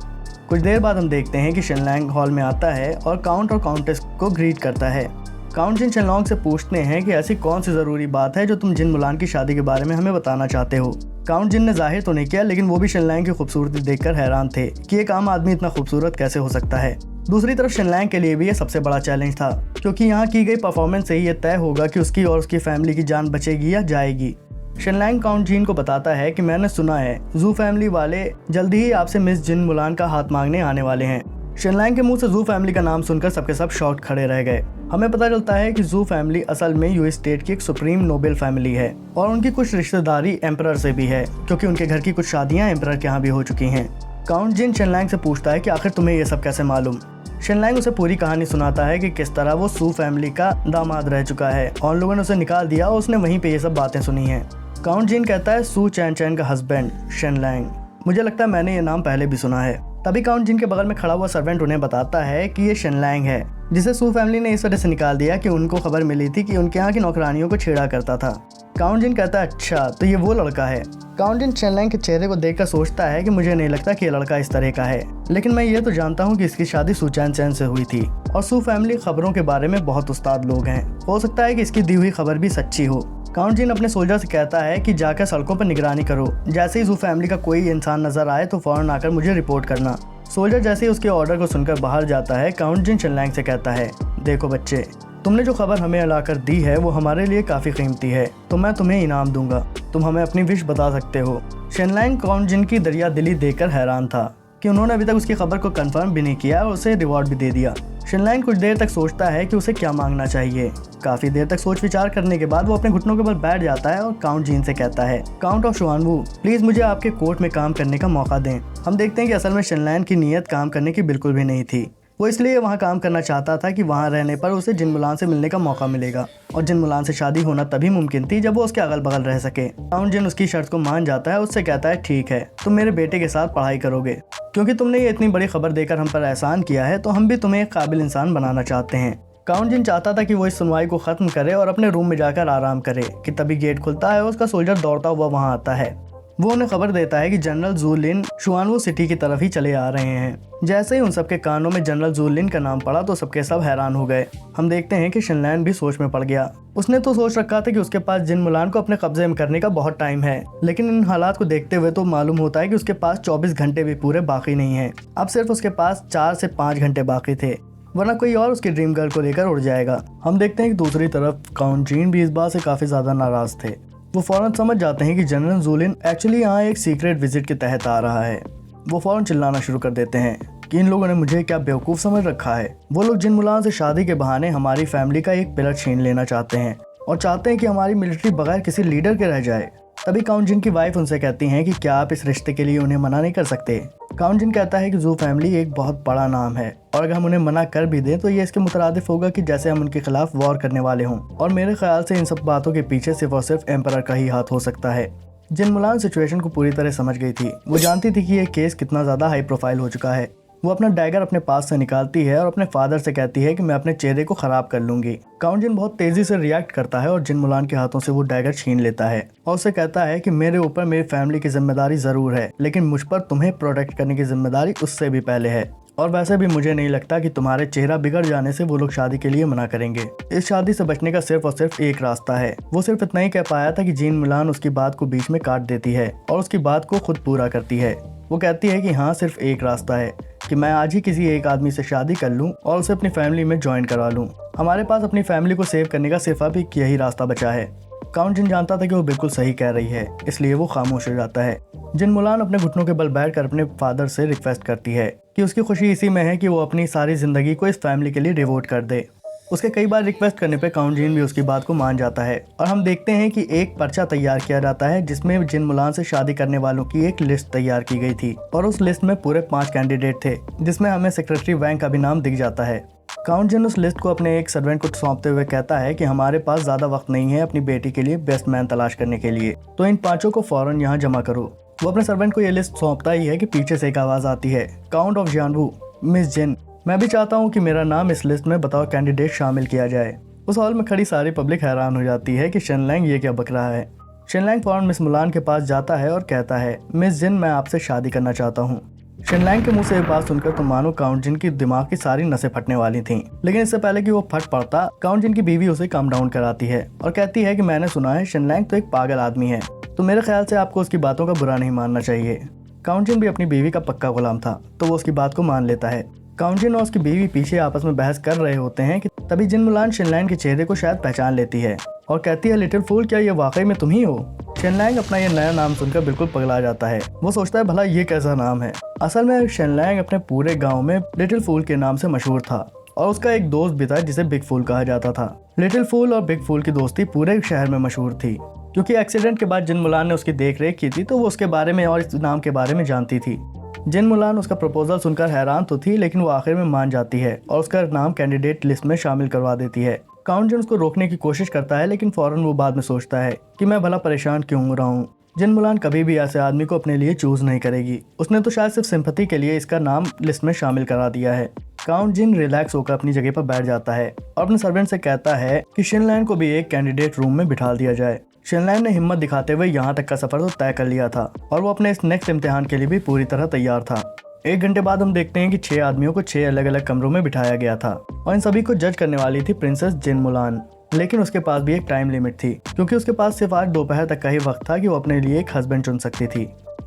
कुछ देर बाद हम देखते हैं कि शेनलैंग हॉल में आता है और काउंट और काउंटेस को ग्रीट करता है। काउंट जिन शेनलॉन्ग से पूछते हैं कि ऐसी कौन सी ज़रूरी बात है जो तुम जिन मुलान की शादी के बारे में हमें बताना चाहते हो। काउंट जिन ने जाहिर तो नहीं किया, लेकिन वो भी शेनलैंग की खूबसूरती देखकर हैरान थे कि एक आम आदमी इतना खूबसूरत कैसे हो सकता है। दूसरी तरफ शेनलैंग के लिए भी ये सबसे बड़ा चैलेंज था, क्योंकि यहाँ की गई परफॉर्मेंस से ही ये तय होगा कि उसकी और उसकी फैमिली की जान बचेगी या जाएगी। शेनलैंग काउंट जिन को बताता है कि मैंने सुना है जू फैमिली वाले जल्दी ही आपसे मिस जिन मुलान का हाथ मांगने आने वाले हैं। शेनलैंग के मुंह से जू फैमिली का नाम सुनकर सबके सब शॉक खड़े रह गए। हमें पता चलता है कि जू फैमिली असल में यूएस स्टेट की एक सुप्रीम नोबेल फैमिली है और उनकी कुछ रिश्तेदारी एम्परर से भी है, क्योंकि उनके घर की कुछ शादियां एम्परर के यहाँ भी हो चुकी हैं। काउंट जिन शेनलैंग से पूछता है कि आखिर तुम्हें ये सब कैसे मालूम। शेनलैंग उसे पूरी कहानी सुनाता है कि किस तरह वो सू फैमिली का दामाद रह चुका है और लोगों ने उसे निकाल दिया और उसने वहीं पे ये सब बातें सुनी हैं। काउंट जिन कहता है सू चैन का हस्बैंड शेनलैंग। मुझे लगता है मैंने ये नाम पहले भी सुना है। तभी काउंट जिन के बगल में खड़ा हुआ सर्वेंट उन्हें बताता है कि ये शेनलैंग है, जिसे सू फैमिली ने इस वजह से निकाल दिया कि उनको खबर मिली थी कि उनके यहाँ की नौकरानियों को छेड़ा करता था। काउंट जिन कहता है अच्छा तो ये वो लड़का है। काउंट जिन शेनलैंग के चेहरे को देखकर सोचता है कि मुझे नहीं लगता कि ये लड़का इस तरह का है, लेकिन मैं ये तो जानता हूँ कि इसकी शादी सू चैन से हुई थी और सू फैमिली खबरों के बारे में बहुत उस्ताद लोग हैं। हो सकता है कि इसकी दी हुई खबर भी सच्ची हो। काउंट जिन अपने सोल्जर से कहता है कि जाकर सड़कों पर निगरानी करो, जैसे ही जू फैमिली का कोई इंसान नजर आए तो फौरन आकर मुझे रिपोर्ट करना। सोल्जर जैसे ही उसके ऑर्डर को सुनकर बाहर जाता है, काउंट जिन शेनलैंग से कहता है देखो बच्चे, तुमने जो खबर हमें लाकर दी है वो हमारे लिए काफ़ी कीमती है, तो मैं तुम्हें इनाम दूंगा, तुम हमें अपनी विश बता सकते हो। शेनलैंग काउंट जिन की दरिया दिली देखकर हैरान था कि उन्होंने अभी तक उसकी खबर को कंफर्म भी नहीं किया और उसे रिवॉर्ड भी दे दिया। शेनलैंग कुछ देर तक सोचता है कि उसे क्या मांगना चाहिए। काफ़ी देर तक सोच विचार करने के बाद वो अपने घुटनों के बल बैठ जाता है और काउंट जिन से कहता है काउंट ऑफ जुआनवू, प्लीज़ मुझे आपके कोर्ट में काम करने का मौका दें। हम देखते हैं कि असल में शेनलैंग की नीयत काम करने की बिल्कुल भी नहीं थी। वो इसलिए वहाँ काम करना चाहता था कि वहाँ रहने पर उसे जिन मुलान से मिलने का मौका मिलेगा और जिन मुलान से शादी होना तभी मुमकिन थी जब वो उसके अगल बगल रह सके। काउंट जिन उसकी शर्त को मान जाता है, उससे कहता है ठीक है, तुम मेरे बेटे के साथ पढ़ाई करोगे, क्योंकि तुमने ये इतनी बड़ी खबर देकर हम पर एहसान किया है तो हम भी तुम्हें एक काबिल इंसान बनाना चाहते हैं। काउंट जिन चाहता था कि वो इस सुनवाई को ख़त्म करे और अपने रूम में जाकर आराम करे कि तभी गेट खुलता है और उसका सोल्जर दौड़ता हुआ वहाँ आता है। वो उन्हें खबर देता है कि जनरल जू लिन शुआनवू सिटी की तरफ ही चले आ रहे हैं। जैसे ही उन सबके कानों में जनरल जू लिन का नाम पड़ा तो सबके सब हैरान हो गए। हम देखते हैं कि शेनलैंग भी सोच में पड़ गया। उसने तो सोच रखा था कि उसके पास जिन मुलान को अपने कब्जे में करने का बहुत टाइम है, लेकिन इन हालात को देखते हुए तो मालूम होता है कि उसके पास 24 घंटे भी पूरे बाकी नहीं है। अब सिर्फ उसके पास 4 से 5 घंटे बाकी थे, वरना कोई और उसकी ड्रीम गर्ल को लेकर उड़ जाएगा। हम देखते हैं कि दूसरी तरफ काउंट जिन भी इस बात से काफ़ी ज़्यादा नाराज़ थे। वो फ़ौरन समझ जाते हैं कि जनरल जू लिन एक्चुअली यहाँ एक सीक्रेट विजिट के तहत आ रहा है। वो फ़ौरन चिल्लाना शुरू कर देते हैं कि इन लोगों ने मुझे क्या बेवकूफ़ समझ रखा है। वो लोग जिन मुलान से शादी के बहाने हमारी फैमिली का एक पिलर छीन लेना चाहते हैं और चाहते हैं कि हमारी मिलिट्री बगैर किसी लीडर के रह जाए। तभी काउंट जिन की वाइफ उनसे कहती हैं कि क्या आप इस रिश्ते के लिए उन्हें मना नहीं कर सकते। काउंट जिन कहता है कि जू फैमिली एक बहुत बड़ा नाम है और अगर हम उन्हें मना कर भी दें तो ये इसके मुतरादिफ होगा कि जैसे हम उनके खिलाफ वॉर करने वाले हों, और मेरे ख्याल से इन सब बातों के पीछे सिर्फ और सिर्फ एम्परर का ही हाथ हो सकता है। जिन मुलान सिचुएशन को पूरी तरह समझ गई थी। वो जानती थी कि यह केस कितना ज़्यादा हाई प्रोफाइल हो चुका है। वो अपना डैगर अपने पास से निकालती है और अपने फादर से कहती है कि मैं अपने चेहरे को खराब कर लूंगी। काउंट जिन बहुत तेजी से रिएक्ट करता है और जिन मुलान के हाथों से वो डैगर छीन लेता है और उसे कहता है कि मेरे ऊपर मेरी फैमिली की जिम्मेदारी जरूर है, लेकिन मुझ पर तुम्हें प्रोटेक्ट करने की जिम्मेदारी उससे भी पहले है। और वैसे भी मुझे नहीं लगता कि तुम्हारे चेहरा बिगड़ जाने से वो लोग शादी के लिए मना करेंगे। इस शादी से बचने का सिर्फ और सिर्फ एक रास्ता है। वो सिर्फ इतना ही कह पाया था कि जीन मुलान उसकी बात को बीच में काट देती है और उसकी बात को खुद पूरा करती है। वो कहती है कि हाँ, सिर्फ एक रास्ता है कि मैं आज ही किसी एक आदमी से शादी कर लूं और उसे अपनी फैमिली में ज्वाइन करवा लूं। हमारे पास अपनी फैमिली को सेव करने का सिर्फ अब एक यही रास्ता बचा है। काउंट जिन जानता था कि वो बिल्कुल सही कह रही है, इसलिए वो खामोश हो जाता है। जिन मुलान अपने घुटनों के बल बैठकर अपने फादर से रिक्वेस्ट करती है कि उसकी खुशी इसी में है कि वो अपनी सारी जिंदगी को इस फैमिली के लिए डिवोट कर दे। उसके कई बार रिक्वेस्ट करने पे काउंट जिन भी उसकी बात को मान जाता है और हम देखते हैं कि एक पर्चा तैयार किया जाता है जिसमें जिन मुलान से शादी करने वालों की एक लिस्ट तैयार की गई थी और उस लिस्ट में पूरे 5 कैंडिडेट थे, जिसमें हमें सेक्रेटरी वैंग का भी नाम दिख जाता है। काउंट जिन उस लिस्ट को अपने एक सर्वेंट को सौंपते हुए कहता है कि हमारे पास ज्यादा वक्त नहीं है अपनी बेटी के लिए बेस्ट मैन तलाश करने के लिए, तो इन 5 को फौरन यहाँ जमा करो। वो अपने सर्वेंट को ये लिस्ट सौंपता ही है कि पीछे से एक आवाज आती है, काउंट ऑफ जियानवू, मिस जिन, मैं भी चाहता हूँ कि मेरा नाम इस लिस्ट में बतौर कैंडिडेट शामिल किया जाए। उस हॉल में खड़ी सारी पब्लिक हैरान हो जाती है कि शेनलैंग ये क्या बक रहा है। शेनलैंग फौरन मिस मुलान के पास जाता है और कहता है, मिस जिन, मैं आपसे शादी करना चाहता हूँ। शेनलैंग के मुंह से ये बात सुनकर तो मानो काउंट जिन की दिमाग की सारी नसें फटने वाली थीं। लेकिन इससे पहले कि वो फट पड़ता, काउंट जिन की बीवी उसे काम डाउन कराती है और कहती है कि मैंने सुना है शेनलैंग तो एक पागल आदमी है, तो मेरे ख्याल से आपको उसकी बातों का बुरा नहीं मानना चाहिए। काउंट जिन भी अपनी बीवी का पक्का गुलाम था, तो वो उसकी बात को मान लेता है। काउंट जिन और उसकी बीवी पीछे आपस में बहस कर रहे होते हैं कि तभी जिन मुलान शेनलैंग के चेहरे को शायद पहचान लेती है और कहती है, लिटिल फूल, क्या ये वाकई में तुम ही हो? शेनलैंग अपना ये नया नाम सुनकर बिल्कुल पगला जाता है। वो सोचता है, भला ये कैसा नाम है? असल में शेनलैंग अपने पूरे गांव में लिटिल फूल के नाम से मशहूर था और उसका एक दोस्त भी था जिसे बिग फूल कहा जाता था। लिटिल फूल और बिग फूल की दोस्ती पूरे शहर में मशहूर थी, क्योंकि एक्सीडेंट के बाद जिन मुलान ने उसकी देख रेख की थी, तो वो उसके बारे में और इस नाम के बारे में जानती थी। जिन मुलान उसका प्रपोजल सुनकर हैरान तो थी, लेकिन वो आखिर में मान जाती है और उसका नाम कैंडिडेट लिस्ट में शामिल करवा देती है। काउंट जिन उसको रोकने की कोशिश करता है, लेकिन फौरन वो बाद में सोचता है कि मैं भला परेशान क्यों हो रहा हूँ। जिन मुलान कभी भी ऐसे आदमी को अपने लिए चूज नहीं करेगी। उसने तो शायद सिर्फ सिंपैथी के लिए इसका नाम लिस्ट में शामिल करा दिया है। काउंट जिन रिलैक्स होकर अपनी जगह पर बैठ जाता है और अपने सर्वेंट से कहता है कि शेनलैंग को भी एक कैंडिडेट रूम में बिठा दिया जाए। शेनलैंग ने हिम्मत दिखाते हुए यहाँ तक का सफर तो तय कर लिया था और वो अपने इस नेक्स्ट इम्तिहान के लिए भी पूरी तरह तैयार था। 1 घंटे बाद हम देखते हैं कि 6 आदमियों को 6 अलग अलग कमरों में बिठाया गया था और इन सभी को जज करने वाली थी प्रिंसेस जिन मुलान। लेकिन उसके पास भी एक टाइम लिमिट थी, क्योंकि उसके पास सिर्फ आज दोपहर तक का ही वक्त था कि वो अपने लिए एक हस्बैंड चुन सकती थी।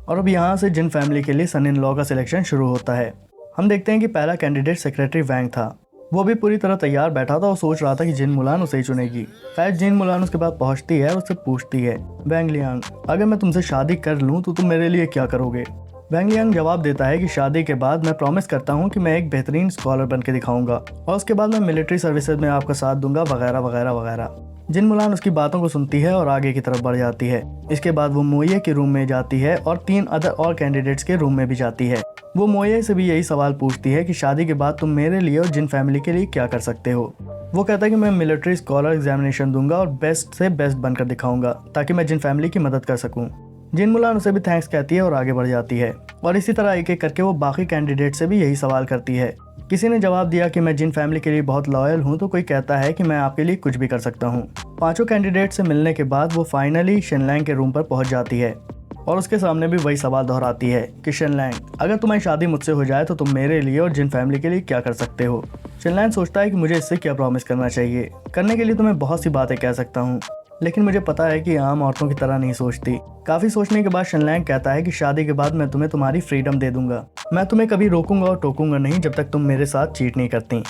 और अब यहाँ से जिन फैमिली के लिए सन इन लॉ का सिलेक्शन शुरू होता है। हम देखते हैं कि पहला कैंडिडेट सेक्रेटरी वैंग था। वो भी पूरी तरह तैयार बैठा था और सोच रहा था कि जिन मुलान उसे ही चुनेगी। खैर, जिन मुलान उसके पास पहुंचती है और उससे पूछती है, वैंग लियांग, अगर मैं तुमसे शादी कर लूँ तो तुम मेरे लिए क्या करोगे? वैंग लियांग जवाब देता है कि शादी के बाद मैं प्रॉमिस करता हूँ कि मैं एक बेहतरीन स्कॉलर बन के दिखाऊंगा और उसके बाद मैं मिलिट्री सर्विसेज में आपका साथ दूंगा, वगैरह वगैरह वगैरह। जिन मुलान उसकी बातों को सुनती है और आगे की तरफ बढ़ जाती है। इसके बाद वो मोये के रूम में जाती है और 3 अदर और कैंडिडेट्स के रूम में भी जाती है। वो मोये से भी यही सवाल पूछती है कि शादी के बाद तुम मेरे लिए और जिन फैमिली के लिए क्या कर सकते हो। वो कहता है कि मैं मिलिट्री स्कॉलर एग्जामिनेशन दूंगा और बेस्ट से बेस्ट बनकर दिखाऊंगा ताकि मैं जिन फैमिली की मदद कर सकूं। जिन मुलान उसे भी थैंक्स कहती है और आगे बढ़ जाती है और इसी तरह एक एक करके वो बाकी कैंडिडेट से भी यही सवाल करती है। किसी ने जवाब दिया कि मैं जिन फैमिली के लिए बहुत लॉयल हूँ, तो कोई कहता है कि मैं आपके लिए कुछ भी कर सकता हूँ। 5 कैंडिडेट से मिलने के बाद वो फाइनली शेनलैंग के रूम पर पहुंच जाती है और उसके सामने भी वही सवाल दोहराती है कि शेनलैंग, अगर तुम्हारी शादी मुझसे हो जाए तो तुम मेरे लिए और जिन फैमिली के लिए क्या कर सकते हो? शेनलैंग सोचता है कि मुझे इससे क्या प्रॉमिस करना चाहिए। करने के लिए तो मैं बहुत सी बातें कह सकता हूँ, लेकिन मुझे पता है कि आम औरतों की तरह नहीं सोचती। काफी सोचने के बाद शेनलैंग कहता है कि शादी के बाद मैं तुम्हें तुम्हारी फ्रीडम दे दूंगा। मैं तुम्हें कभी रोकूंगा और टोकूंगा नहीं जब तक तुम मेरे साथ चीट नहीं करती।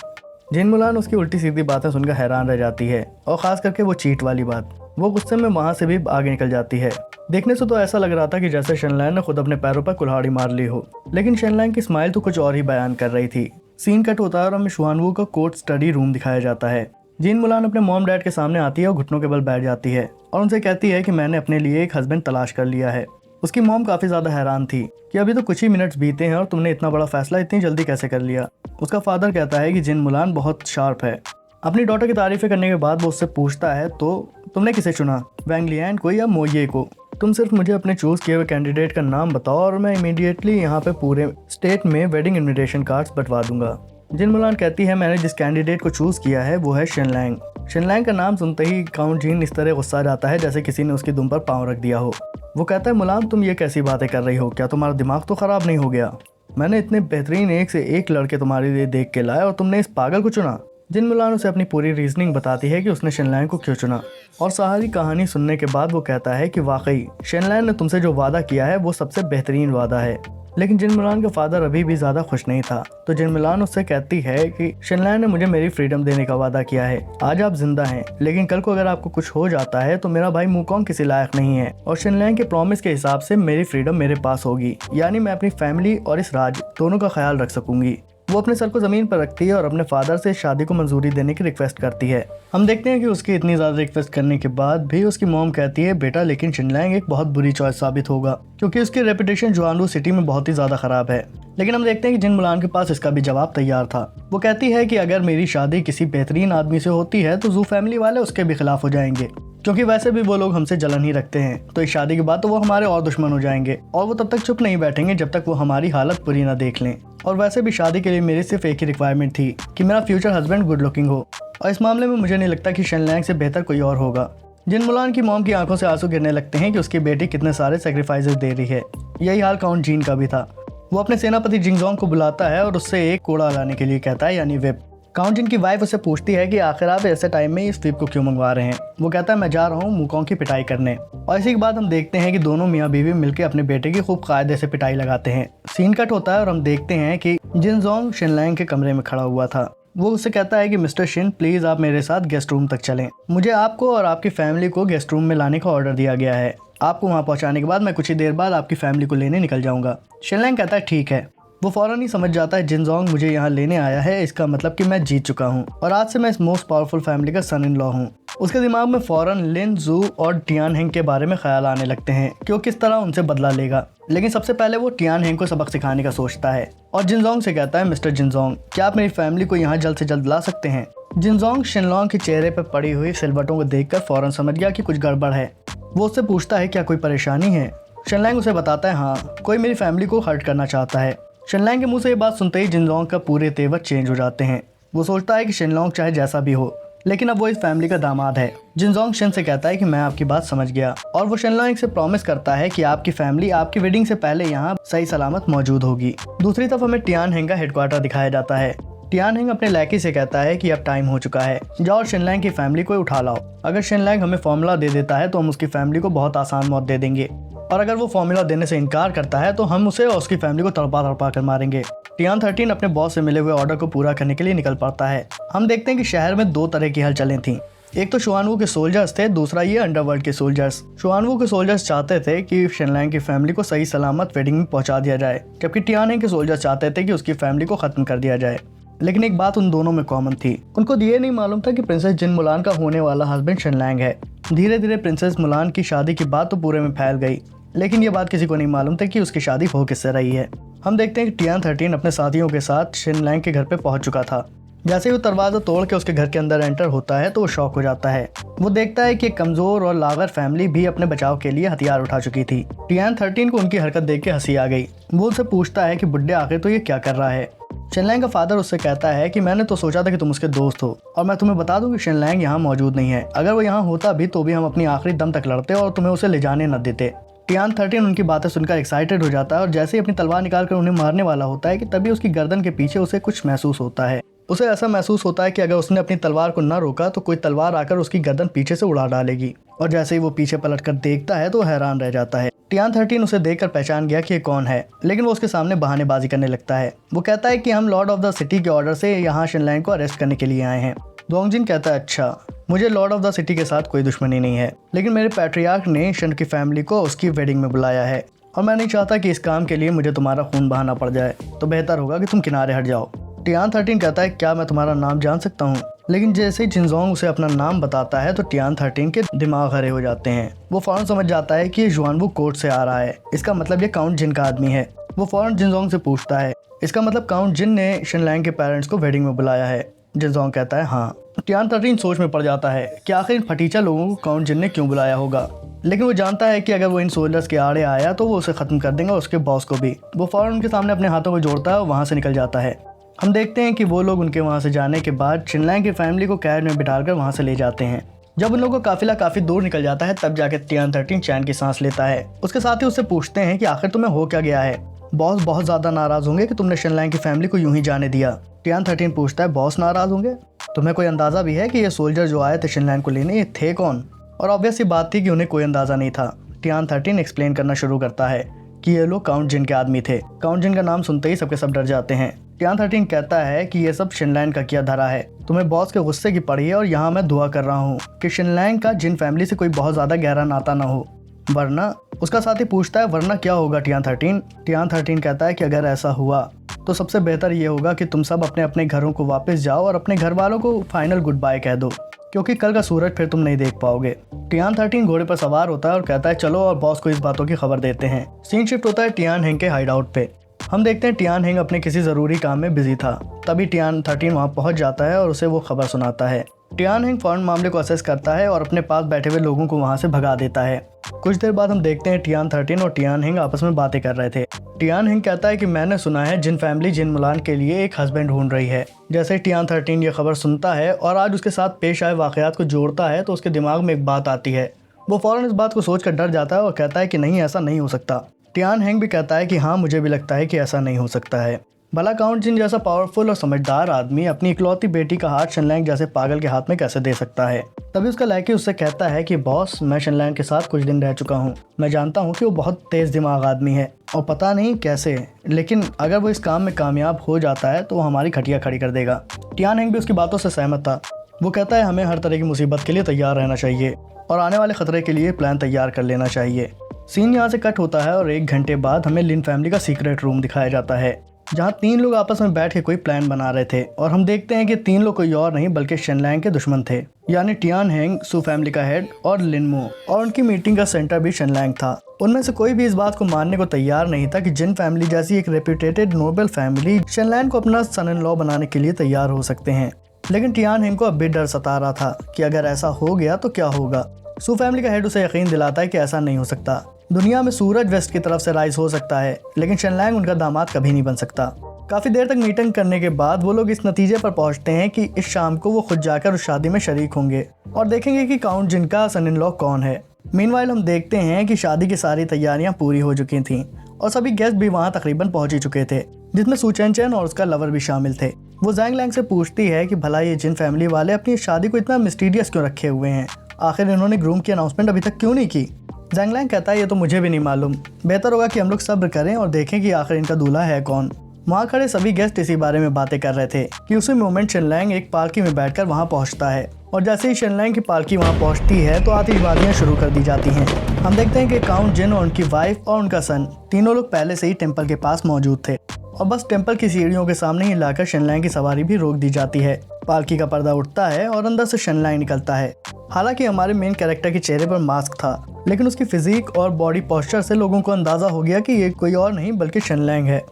जिन मुलान उसकी उल्टी सीधी बातें सुनकर हैरान रह जाती है और खास करके वो चीट वाली बात। वो गुस्से में वहां से भी आगे निकल जाती है। देखने से तो ऐसा लग रहा था कि जैसे शेनलैंग ने खुद अपने पैरों पर कुल्हाड़ी मार ली हो, लेकिन शेनलैंग की स्माइल तो कुछ और ही बयान कर रही थी। सीन कट होता है और हमें शुआनवू का कोर्ट स्टडी रूम दिखाया जाता है। जिन मुलान अपने मॉम डैड के सामने आती है और घुटनों के बल बैठ जाती है और उनसे कहती है कि मैंने अपने लिए एक हस्बैंड तलाश कर लिया है। उसकी मॉम काफी ज्यादा हैरान थी कि अभी तो कुछ ही मिनट्स बीते हैं और तुमने इतना बड़ा फैसला इतनी जल्दी कैसे कर लिया। उसका फादर कहता है कि जिन मुलान बहुत शार्प है। अपनी डॉटर की तारीफें करने के बाद वो उससे पूछता है, तो तुमने किसे चुना, वैंग लियांग को या मोये को? तुम सिर्फ मुझे अपने चूज़ किए हुए कैंडिडेट का नाम बताओ और मैं इमीडिएटली यहाँ पे पूरे स्टेट में वेडिंग इनविटेशन कार्ड्स बंटवा दूंगा। जिन मुलान कहती है मैंने जिस कैंडिडेट को चूज़ किया है वो है शिनलैंग। शिनलैंग का नाम सुनते ही काउंट जीन इस तरह गुस्सा जाता है जैसे किसी ने उसकी दुम पर पाँव रख दिया हो। वो कहता है मुलान तुम ये कैसी बातें कर रही हो, क्या तुम्हारा दिमाग तो ख़राब नहीं हो गया? मैंने इतने बेहतरीन एक से एक लड़के तुम्हारे लिए देख के लाए और तुमने इस पागल को चुना। जिन मुलान उसे अपनी पूरी रीजनिंग बताती है कि उसने शिनलैंग को क्यों चुना और सारी कहानी सुनने के बाद वो कहता है कि वाकई शिनलैंग ने तुमसे जो वादा किया है वो सबसे बेहतरीन वादा है। लेकिन जिन मुलान का फादर अभी भी ज़्यादा खुश नहीं था, तो जिन मुलान उससे कहती है कि शिनलैंग ने मुझे मेरी फ्रीडम देने का वादा किया है। आज आप जिंदा हैं, लेकिन कल को अगर आपको कुछ हो जाता है तो मेरा भाई मुकोंग किसी लायक नहीं है और शिनलैंग के प्रॉमिस के हिसाब से मेरी फ्रीडम मेरे पास होगी, यानी मैं अपनी फैमिली और इस राज दोनों का ख्याल रख सकूंगी। वो अपने सर को ज़मीन पर रखती है और अपने फादर से शादी को मंजूरी देने की रिक्वेस्ट करती है। हम देखते हैं कि उसकी इतनी ज़्यादा रिक्वेस्ट करने के बाद भी उसकी मॉम कहती है बेटा लेकिन शिनलैंग एक बहुत बुरी चॉइस साबित होगा क्योंकि उसकी रेपुटेशन जुआनवू सिटी में बहुत ही ज़्यादा ख़राब है। लेकिन हम देखते हैं कि जिन मुलान के पास इसका भी जवाब तैयार था। वो कहती है कि अगर मेरी शादी किसी बेहतरीन आदमी से होती है तो जू फैमिली वाले उसके भी खिलाफ हो जाएंगे, क्योंकि वैसे भी वो लोग हमसे जलन ही रखते हैं। तो इस शादी के बाद तो वो हमारे और दुश्मन हो जाएंगे और वो तब तक चुप नहीं बैठेंगे जब तक वो हमारी हालत बुरी ना देख लें। और वैसे भी शादी के लिए मेरी सिर्फ एक ही रिक्वायरमेंट थी कि मेरा फ्यूचर हस्बैंड गुड लुकिंग हो, और इस मामले में मुझे नहीं लगता कि शिनलैंग से बेहतर कोई और होगा। जिन मुलान की मॉम की आंखों से आंसू गिरने लगते हैं कि उसकी बेटी कितने सारे सेक्रीफाइसेस दे रही है। यही हाल काउंट जीन का भी था। वो अपने सेनापति जिंगजोंग को बुलाता है और उससे एक कोड़ा लाने के लिए कहता है, यानी व्हिप। काउंट जिन की वाइफ उससे पूछती है कि आखिर आप ऐसे टाइम में इस व्हिप को क्यों मंगवा रहे हैं। वो कहता है मैं जा रहा हूँ मुकोंग की पिटाई करने। और इसी के बाद हम देखते हैं कि दोनों मियाँ बीवी मिलकर अपने बेटे की खूब कायदे से पिटाई लगाते हैं। सीन कट होता है और हम देखते हैं कि जिनजोंग शिनलैंग के कमरे में खड़ा हुआ था। वो उससे कहता है कि मिस्टर शिन प्लीज़ आप मेरे साथ गेस्ट रूम तक चलें। मुझे आपको और आपकी फैमिली को गेस्ट रूम में लाने का ऑर्डर दिया गया है। आपको वहाँ पहुँचाने के बाद मैं कुछ ही देर बाद आपकी फैमिली को लेने निकल जाऊँगा। शिनलैंग कहता है ठीक है। वो फ़ौरन ही समझ जाता है जिनजोंग मुझे यहाँ लेने आया है, इसका मतलब कि मैं जीत चुका हूँ और आज से मैं इस मोस्ट पावरफुल फैमिली का सन इन लॉ हूँ। उसके दिमाग में फ़ौरन लिन जू और टियान हेंग के बारे में ख्याल आने लगते हैं कि वो किस तरह उनसे बदला लेगा। लेकिन सबसे पहले वो टियान हेंग को सबक सिखाने का सोचता है और जिनजोंग से कहता है मिस्टर जिनजोंग क्या आप मेरी फैमिली को यहाँ जल्द से जल्द ला सकते हैं। जिनजोंग शिनलॉन्ग के चेहरे पर पड़ी हुई सिलवटों को देखकर फ़ौरन समझ गया कि कुछ गड़बड़ है। वो उससे पूछता है क्या कोई परेशानी है। शिनलॉन्ग उसे बताता है हाँ, कोई मेरी फैमिली को हर्ट करना चाहता है। शिनलॉन्ग के मुंह से ये बात सुनते ही जिनजोंग का पूरे तेवर चेंज हो जाते हैं। वो सोचता है कि शिनलॉन्ग चाहे जैसा भी हो, लेकिन अब वो इस फैमिली का दामाद है। जिनजोंग शिन से कहता है कि मैं आपकी बात समझ गया और वो शिनलॉन्ग से प्रॉमिस करता है कि आपकी फैमिली आपकी वेडिंग से पहले यहाँ सही सलामत मौजूद होगी। दूसरी तरफ हमें टियान हेंग का हेडक्वार्टर दिखाया जाता है। टियान हेंग अपने लड़की से कहता है कि अब टाइम हो चुका है, जाओ और शिनलॉन्ग की फैमिली को उठा लाओ। अगर शिनलॉन्ग हमें फॉर्मूला दे देता है तो हम उसकी फैमिली को बहुत आसान मौत दे देंगे, और अगर वो फॉर्मूला देने से इनकार करता है तो हम उसे और उसकी फैमिली को तड़पा तड़पा कर मारेंगे। टियान 13 अपने बॉस से मिले हुए ऑर्डर को पूरा करने के लिए निकल पड़ता है। हम देखते हैं कि शहर में दो तरह की हलचलें थीं। एक तो शुआनवू के सोल्जर्स थे, दूसरा ये अंडरवर्ल्ड के सोल्जर्स। शुआनवू के सोल्जर्स चाहते थे कि शिनलॉन्ग की फैमिली को सही सलामत वेडिंग में पहुंचा दिया जाए, जबकि टियान हेंग के सोल्जर्स चाहते थे कि उसकी फैमिली को खत्म कर दिया जाए। लेकिन एक बात उन दोनों में कॉमन थी, उनको ये नहीं मालूम था कि प्रिंसेस जिन मुलान का होने वाला हस्बैंड शिनलॉन्ग है। धीरे धीरे प्रिंसेस मुलान की शादी की बात तो पूरे में फैल गई, लेकिन ये बात किसी को नहीं मालूम था कि उसकी शादी हो किससे रही है। हम देखते हैं कि टियान 13 अपने साथियों के साथ शिनलॉन्ग के घर पे पहुंच चुका था। जैसे ही वो दरवाज़ा तोड़ के उसके घर के अंदर एंटर होता है तो वो शॉक हो जाता है। वो देखता है कि एक कमज़ोर और लागर फैमिली भी अपने बचाव के लिए हथियार उठा चुकी थी। टियान 13 को उनकी हरकत देख के हंसी आ गई। वो उससे पूछता है कि बुड्ढे आखिर तो ये क्या कर रहा है। शिनलॉन्ग का फादर उससे कहता है कि मैंने तो सोचा था कि तुम उसके दोस्त हो, और मैं तुम्हें बता दूं कि शिनलॉन्ग यहाँ मौजूद नहीं है। अगर वो यहाँ होता भी तो भी हम अपनी आखिरी दम तक लड़ते और तुम्हें उसे ले जाने न देते। टियान 13 उनकी बातें सुनकर एक्साइटेड हो जाता है और जैसे ही अपनी तलवार निकालकर उन्हें मारने वाला होता है कि तभी उसकी गर्दन के पीछे उसे कुछ महसूस होता है। उसे ऐसा महसूस होता है कि अगर उसने अपनी तलवार को न रोका तो कोई तलवार आकर उसकी गर्दन पीछे से उड़ा डालेगी। और जैसे ही वो पीछे पलटकर देखता है तो हैरान रह जाता है। टियान 13 उसे देखकर पहचान गया कि ये कौन है, लेकिन वो उसके सामने बहानेबाजी करने लगता है। वो कहता है कि हम लॉर्ड ऑफ द सिटी के ऑर्डर से यहाँ शिनलॉन्ग को अरेस्ट करने के लिए आए हैं। दोंगजिन कहता है अच्छा, मुझे लॉर्ड ऑफ द सिटी के साथ कोई दुश्मनी नहीं है, लेकिन मेरे पैट्रियार्क ने शन की फैमिली को उसकी वेडिंग में बुलाया है और मैं नहीं चाहता कि इस काम के लिए मुझे तुम्हारा खून बहाना पड़ जाए, तो बेहतर होगा कि तुम किनारे हट जाओ। टियान 13 कहता है क्या मैं तुम्हारा नाम जान सकता हूँ, लेकिन जैसे ही जिनजोंग उसे अपना नाम बताता है तो टियान 13 के दिमाग हरे हो जाते हैं। वो फौरन समझ जाता है कि ये जुआनवू कोर्ट से आ रहा है, इसका मतलब ये काउंट जिन का आदमी है। वो फौरन जिनजोंग से पूछता है इसका मतलब काउंट जिन ने शिनलॉन्ग के पेरेंट्स को वेडिंग में बुलाया है। जिनजोंग कहता है हाँ। टियान 13 सोच में पड़ जाता है कि आखिर इन फटीचा लोगों को काउंट जिन ने क्यों बुलाया होगा। लेकिन वो जानता है कि अगर वो इन सोल्जर्स के आड़े आया तो वो उसे ख़त्म कर देंगे और उसके बॉस को भी। वो फ़ौरन उनके सामने अपने हाथों को जोड़ता है और वहाँ से निकल जाता है। हम देखते हैं कि वो लोग उनके वहाँ से जाने के बाद शिनलैंग की फैमिली को कैद में बिठाकर वहाँ से ले जाते हैं। जब उन लोगों का काफिला काफ़ी दूर निकल जाता है तब जाके टियान 13 चैन की सांस लेता है। उसके साथ ही उससे पूछते हैं कि आखिर तुम्हें हो क्या गया है। बॉस बहुत ज़्यादा नाराज़ होंगे कि तुमने शिनलैंग की फैमिली को यूं ही जाने दिया। टियान 13 पूछता है बॉस नाराज़ होंगे? तुम्हें कोई अंदाज़ा भी है कि ये सोल्जर जो आए थे शिनलैंग को लेने, ये थे कौन? और ऑब्वियस ही बात थी कि उन्हें कोई अंदाज़ा नहीं था। टियान 13 एक्सप्लेन करना शुरू करता है कि ये लोग काउंट जिन के आदमी थे। काउंट जिन का नाम सुनते ही सबके सब डर जाते हैं। टियान 13 कहता है कि ये सब शिनलैंग का किया धरा है। तुम्हें बॉस के गुस्से की पड़ी है और यहाँ मैं दुआ कर रहा हूँ कि शिनलैंग का जिन फैमिली से कोई बहुत ज़्यादा गहरा नाता ना हो, वरना। उसका साथी पूछता है वरना क्या होगा टियान 13? टियान 13 कहता है कि अगर ऐसा हुआ तो सबसे बेहतर ये होगा कि तुम सब अपने अपने घरों को वापस जाओ और अपने घर वालों को फाइनल गुड बाय कह दो, क्योंकि कल का सूरज फिर तुम नहीं देख पाओगे। टियान 13 घोड़े पर सवार होता है और कहता है चलो और बॉस को इस बातों की खबर देते हैं। सीन शिफ्ट होता है टियान हेंग के हाइड आउट पे। हम देखते हैं टियान हेंग अपने किसी ज़रूरी काम में बिजी था। तभी टियान 13 वहाँ पहुँच जाता है और उसे वो खबर सुनाता है। टियान हेंग फौरन मामले को असेस करता है और अपने पास बैठे हुए लोगों को वहाँ से भगा देता है। कुछ देर बाद हम देखते हैं टियान 13 और टियान हेंग आपस में बातें कर रहे थे। टियान हेंग कहता है कि मैंने सुना है जिन फैमिली जिन मुलान के लिए एक हस्बैंड ढूंढ रही है। जैसे ही टियान 13 ये खबर सुनता है और आज उसके साथ पेश आए वाक़यात को जोड़ता है तो उसके दिमाग में एक बात आती है। वो फ़ौरन इस बात को सोचकर डर जाता है और कहता है कि नहीं, ऐसा नहीं हो सकता। टियान हेंग भी कहता है कि हाँ, मुझे भी लगता है कि ऐसा नहीं हो सकता है। भला काउंट जिन जैसा पावरफुल और समझदार आदमी अपनी इकलौती बेटी का हाथ शिनलैंग जैसे पागल के हाथ में कैसे दे सकता है? तभी उसका लड़की उससे कहता है कि बॉस, मैं शिनलैंग के साथ कुछ दिन रह चुका हूँ। मैं जानता हूँ कि वो बहुत तेज़ दिमाग आदमी है और पता नहीं कैसे, लेकिन अगर वो इस काम में कामयाब हो जाता है तो वो हमारी खटिया खड़ी कर देगा। टियान हेंग भी उसकी बातों से सहमत था। वो कहता है हमें हर तरह की मुसीबत के लिए तैयार रहना चाहिए और आने वाले खतरे के लिए प्लान तैयार कर लेना चाहिए। सीन यहाँ से कट होता है और 1 घंटे बाद हमें लिन फैमिली का सीक्रेट रूम दिखाया जाता है, जहाँ 3 लोग आपस में बैठ के कोई प्लान बना रहे थे। और हम देखते हैं कि 3 लोग कोई और नहीं बल्कि शिनलैंग के दुश्मन थे, यानी टियान हेंग, सू फैमिली का हेड और लिन मो। और उनकी मीटिंग का सेंटर भी शिनलैंग था। उनमें से कोई भी इस बात को मानने को तैयार नहीं था कि जिन फैमिली जैसी एक रेप्यूटेड नोबल फैमिली शिनलैंग को अपना सन इन लॉ बनाने के लिए तैयार हो सकते हैं। लेकिन टियान हेंग को अब भी डर सता रहा था कि अगर ऐसा हो गया तो क्या होगा। सू फैमिली का हेड उसे यकीन दिलाता है कि ऐसा नहीं हो सकता। दुनिया में सूरज वेस्ट की तरफ से राइज हो सकता है, लेकिन शिनलैंग उनका दामाद कभी नहीं बन सकता। काफ़ी देर तक मीटिंग करने के बाद वो लोग इस नतीजे पर पहुंचते हैं कि इस शाम को वो खुद जाकर उस शादी में शरीक होंगे और देखेंगे कि काउंट जिन का सन इन लॉ कौन है। मीनवाइल हम देखते हैं कि शादी की सारी तैयारियां पूरी हो चुकी थीं और सभी गेस्ट भी वहां तकरीबन पहुंच ही चुके थे, जिसमें सू चेन चेन और उसका लवर भी शामिल थे। वो जैंग लैंग से पूछती है कि भला ये जिन फैमिली वाले अपनी शादी को इतना मिस्टीरियस क्यों रखे हुए हैं, आखिर इन्होंने ग्रूम की अनाउंसमेंट अभी तक क्यों नहीं की। जैंग लैंग कहता है ये तो मुझे भी नहीं मालूम, बेहतर होगा कि हम लोग सब्र करें और देखें कि आखिर इनका दूल्हा है कौन। वहाँ खड़े सभी गेस्ट इसी बारे में बातें कर रहे थे कि उसी मोमेंट शिनलैंग एक पालकी में बैठकर वहाँ पहुँचता है और जैसे ही शिनलैंग की पालकी वहाँ पहुँचती है तो आतिशबाजियाँ शुरू कर दी जाती हैं। हम देखते हैं कि काउंट जिन और उनकी वाइफ और उनका सन तीनों लोग पहले से ही टेम्पल के पास मौजूद थे और बस टेम्पल की सीढ़ियों के सामने ही लाकर शिनलैंग की सवारी भी रोक दी जाती है। पालकी का पर्दा उठता है और अंदर से शिनलैंग निकलता है। हालांकि हमारे मेन कैरेक्टर के चेहरे पर मास्क था, लेकिन उसकी फिजिक और बॉडी पोस्चर से लोगों को अंदाजा हो गया कि ये कोई और नहीं बल्कि शिनलैंग है।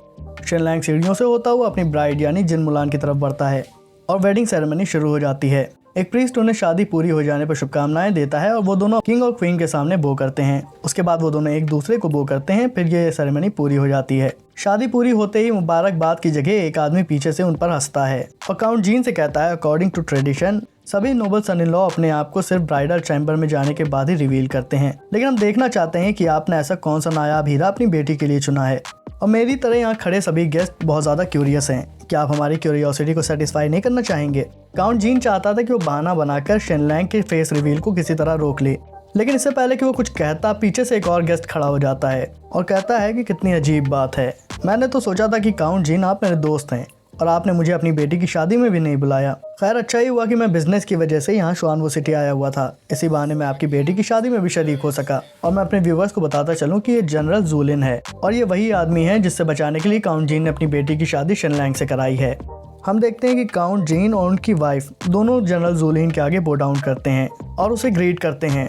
शिनलैंग सीढ़ियों से होता हुआ अपनी ब्राइड यानी जिन मुलान की तरफ बढ़ता है और वेडिंग सेरेमनी शुरू हो जाती है। एक प्रीस्ट उन्हें शादी पूरी हो जाने पर शुभकामनाएं देता है और वो दोनों किंग और क्वीन के सामने बो करते हैं। उसके बाद वो दोनों एक दूसरे को बो करते हैं, फिर ये सेरेमनी पूरी हो जाती है। शादी पूरी होते ही मुबारकबाद की जगह एक आदमी पीछे से उन पर हंसता है और काउंट जीन से कहता है अकॉर्डिंग टू ट्रेडिशन सभी नोबल सन इन लॉ अपने आप को सिर्फ ब्राइडल चैम्बर में जाने के बाद ही रिवील करते हैं, लेकिन हम देखना चाहते हैं कि आपने ऐसा कौन सा नायाब हीरा अपनी बेटी के लिए चुना है। और मेरी तरह यहाँ खड़े सभी गेस्ट बहुत ज़्यादा क्यूरियस हैं। क्या आप हमारी क्यूरियोसिटी को सेटिस्फाई नहीं करना चाहेंगे? काउंट जीन चाहता था कि वो बहाना बनाकर शिनलैंग के फेस रिवील को किसी तरह रोक ले, लेकिन इससे पहले कि वो कुछ कहता पीछे से एक और गेस्ट खड़ा हो जाता है और कहता है कि कितनी अजीब बात है, मैंने तो सोचा था कि काउंट जीन आप मेरे दोस्त हैं और आपने मुझे अपनी बेटी की शादी में भी नहीं बुलाया। खैर अच्छा ही हुआ कि मैं बिजनेस की वजह से यहाँ शुआनवो सिटी आया हुआ था, इसी बहाने मैं आपकी बेटी की शादी में भी शरीक हो सका। और मैं अपने व्यूवर्स को बताता चलूँ कि ये जनरल जूलिन है और ये वही आदमी है जिससे बचाने के लिए काउंट जीन ने अपनी बेटी की शादी शिनलैंग से कराई है। हम देखते हैं कि काउंट जीन और उनकी वाइफ दोनों जनरल जूलिन के आगे बो डाउन करते हैं और उसे ग्रीट करते हैं,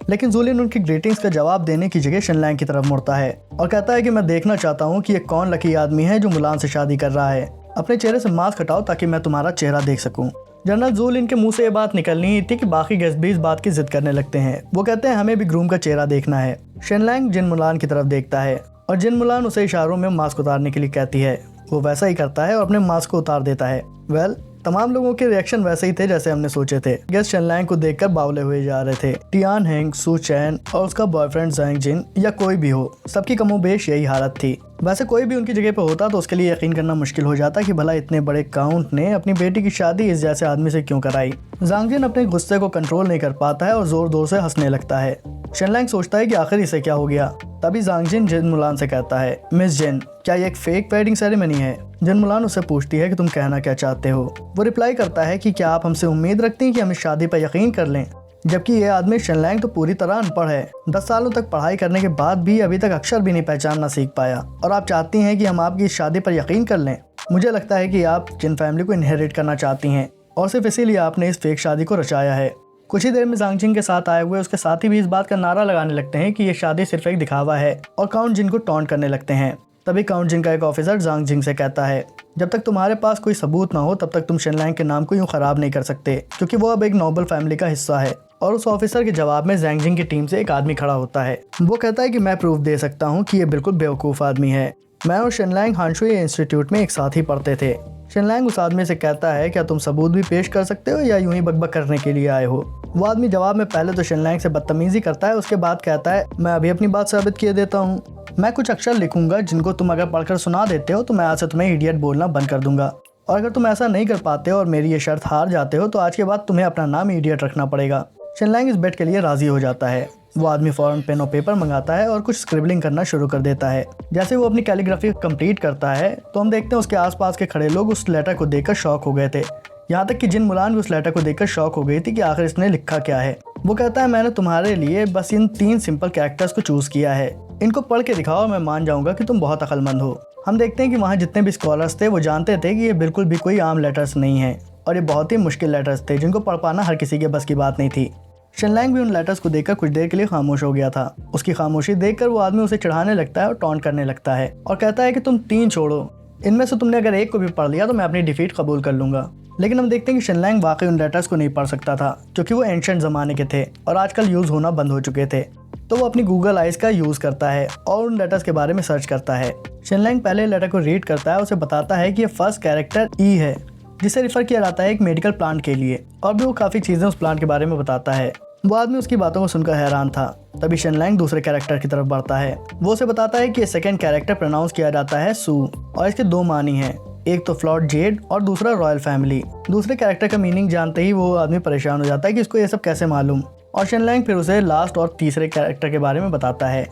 लेकिन जूलिन उनकी ग्रीटिंग्स का जवाब देने की जगह शिनलैंग की तरफ मुड़ता है और कहता है कि मैं देखना चाहता हूँ कि ये कौन लकी आदमी है जो मुलान से शादी कर रहा है। अपने चेहरे से मास्क हटाओ ताकि मैं तुम्हारा चेहरा देख सकूं। जनरल जूल इनके मुंह से ये बात निकलनी ही थी कि बाकी गेस्ट भी इस बात की जिद करने लगते हैं। वो कहते हैं हमें भी ग्रूम का चेहरा देखना है। शेनलैंग जिन मुलान की तरफ देखता है और जिन मुलान उसे इशारों में मास्क उतारने के लिए कहती है। वो वैसा ही करता है और अपने मास्क को उतार देता है। तमाम लोगों के रिएक्शन वैसे ही थे जैसे हमने सोचे थे। गेस्ट शेनलैंग को देखकर बावले हुए जा रहे थे। टियान हेंग, सू चैन और उसका बॉयफ्रेंड ज़ैंग जिन या कोई भी हो, सबकी कमोबेश यही हालत थी। वैसे कोई भी उनकी जगह पर होता तो उसके लिए यकीन करना मुश्किल हो जाता कि भला इतने बड़े काउंट ने अपनी बेटी की शादी इस जैसे आदमी से क्यों कराई। ज़ैंग जिन अपने गुस्से को कंट्रोल नहीं कर पाता है और जोर जोर से हंसने लगता है। शेनलैंग सोचता है कि आखिर इसे क्या हो गया। तभी ज़ैंग जिन जिन मुलान से कहता है, मिस जिन, क्या ये एक फेक वेडिंग सेरेमनी है? जिन मुलान उससे पूछती है कि तुम कहना क्या चाहते हो। वो रिप्लाई करता है कि क्या आप हमसे उम्मीद रखती हैं कि हम इस शादी पर यकीन कर लें, जबकि ये आदमी शेनलैंग तो पूरी तरह अनपढ़ है। 10 सालों तक पढ़ाई करने के बाद भी अभी तक अक्षर भी नहीं पहचानना सीख पाया, और आप चाहती हैं कि हम आपकी इस शादी पर यकीन कर लें? मुझे लगता है कि आप जिन फैमिली को इनहेरिट करना चाहती हैं और सिर्फ इसीलिए आपने इस फेक शादी को रचाया है। कुछ ही देर में ज़ैंग जिन के साथ आए हुए उसके साथी भी इस बात का नारा लगाने लगते हैं कि ये शादी सिर्फ एक दिखावा है और काउंट जिन को टॉन्ट करने लगते हैं। तभी काउंट जिन का एक ऑफिसर ज़ैंग जिन से कहता है, जब तक तुम्हारे पास कोई सबूत ना हो तब तक तुम शेनलैंग के नाम को यूं खराब नहीं कर सकते, क्योंकि वो अब एक नोबल फैमिली का हिस्सा है। और उस ऑफिसर के जवाब में ज़ैंग जिन की टीम से एक आदमी खड़ा होता है। वो कहता है कि मैं प्रूफ दे सकता हूँ कि ये बिल्कुल बेवकूफ़ आदमी है। मैं और शेनलैंग हानशुई इंस्टीट्यूट में एक साथ ही पढ़ते थे। शेनलैंग उस आदमी से कहता है, क्या तुम सबूत भी पेश कर सकते हो या यूं ही बकबक करने के लिए आए हो? वो आदमी जवाब में पहले तो शेनलैंग से बदतमीजी करता है, उसके बाद कहता है, मैं अभी अपनी बात साबित किए देता हूँ। मैं कुछ अक्षर लिखूंगा जिनको तुम अगर पढ़कर सुना देते हो तो मैं आज से तुम्हें इडियट बोलना बंद कर दूंगा, और अगर तुम ऐसा नहीं कर पाते हो और मेरी ये शर्त हार जाते हो तो आज के बाद तुम्हें अपना नाम इडियट रखना पड़ेगा। शेनलैंग इस बेट के लिए राजी हो जाता है। वो आदमी फौरन पेन और पेपर मंगाता है और कुछ स्क्रिबलिंग करना शुरू कर देता है। जैसे वो अपनी कैलीग्राफी कंप्लीट करता है तो हम देखते हैं उसके आसपास के खड़े लोग उस लेटर को देखकर शॉक हो गए थे। यहाँ तक कि जिन मुलान भी उस लेटर को देखकर शॉक हो गई थी कि आखिर इसने लिखा क्या है। वो कहता है, मैंने तुम्हारे लिए बस इन 3 सिंपल कैरेक्टर्स को चूज किया है, इनको पढ़ के दिखाओ, मैं मान जाऊंगा कि तुम बहुत अक्लमंद हो। हम देखते हैं कि वहाँ जितने भी स्कॉलर्स थे वो जानते थे कि ये बिल्कुल भी कोई आम लेटर्स नहीं है और ये बहुत ही मुश्किल लेटर्स थे जिनको पढ़ पाना हर किसी के बस की बात नहीं थी। शेनलैंग भी उन लेटर्स को देखकर कुछ देर के लिए खामोश हो गया था। उसकी खामोशी देखकर वो आदमी उसे चढ़ाने लगता है और टॉन्ट करने लगता है और कहता है कि तुम 3 छोड़ो, इनमें से तुमने अगर एक को भी पढ़ लिया तो मैं अपनी डिफीट कबूल कर लूंगा। लेकिन हम देखते हैं कि शेनलैंग वाकई उन लेटर्स को नहीं पढ़ सकता था क्योंकि वो एंशिएंट ज़माने के थे और आजकल यूज़ होना बंद हो चुके थे। तो वो अपनी गूगल आइज़ का यूज़ करता है और उन लेटर्स के बारे में सर्च करता है। शेनलैंग पहले लेटर को रीड करता है, उसे बताता है कि ये फर्स्ट कैरेक्टर ई है जिसे रिफ़र किया जाता है एक मेडिकल प्लांट के लिए, और भी वो काफ़ी चीज़ें उस प्लांट के बारे में बताता है। वो आदमी उसकी बातों को सुनकर हैरान था। तभी शेनलैंग दूसरे कैरेक्टर की तरफ बढ़ता है। वो उसे बताता है कि ये सेकंड कैरेक्टर प्रोनाउंस किया जाता है सू और इसके 2 मानी हैं, एक तो फ्लॉट जेड और दूसरा रॉयल फैमिली। दूसरे कैरेक्टर का मीनिंग जानते ही वो आदमी परेशान हो जाता है कि इसको ये सब कैसे मालूम, और शेनलैंग फिर उसे लास्ट और तीसरे कैरेक्टर के बारे में बताता है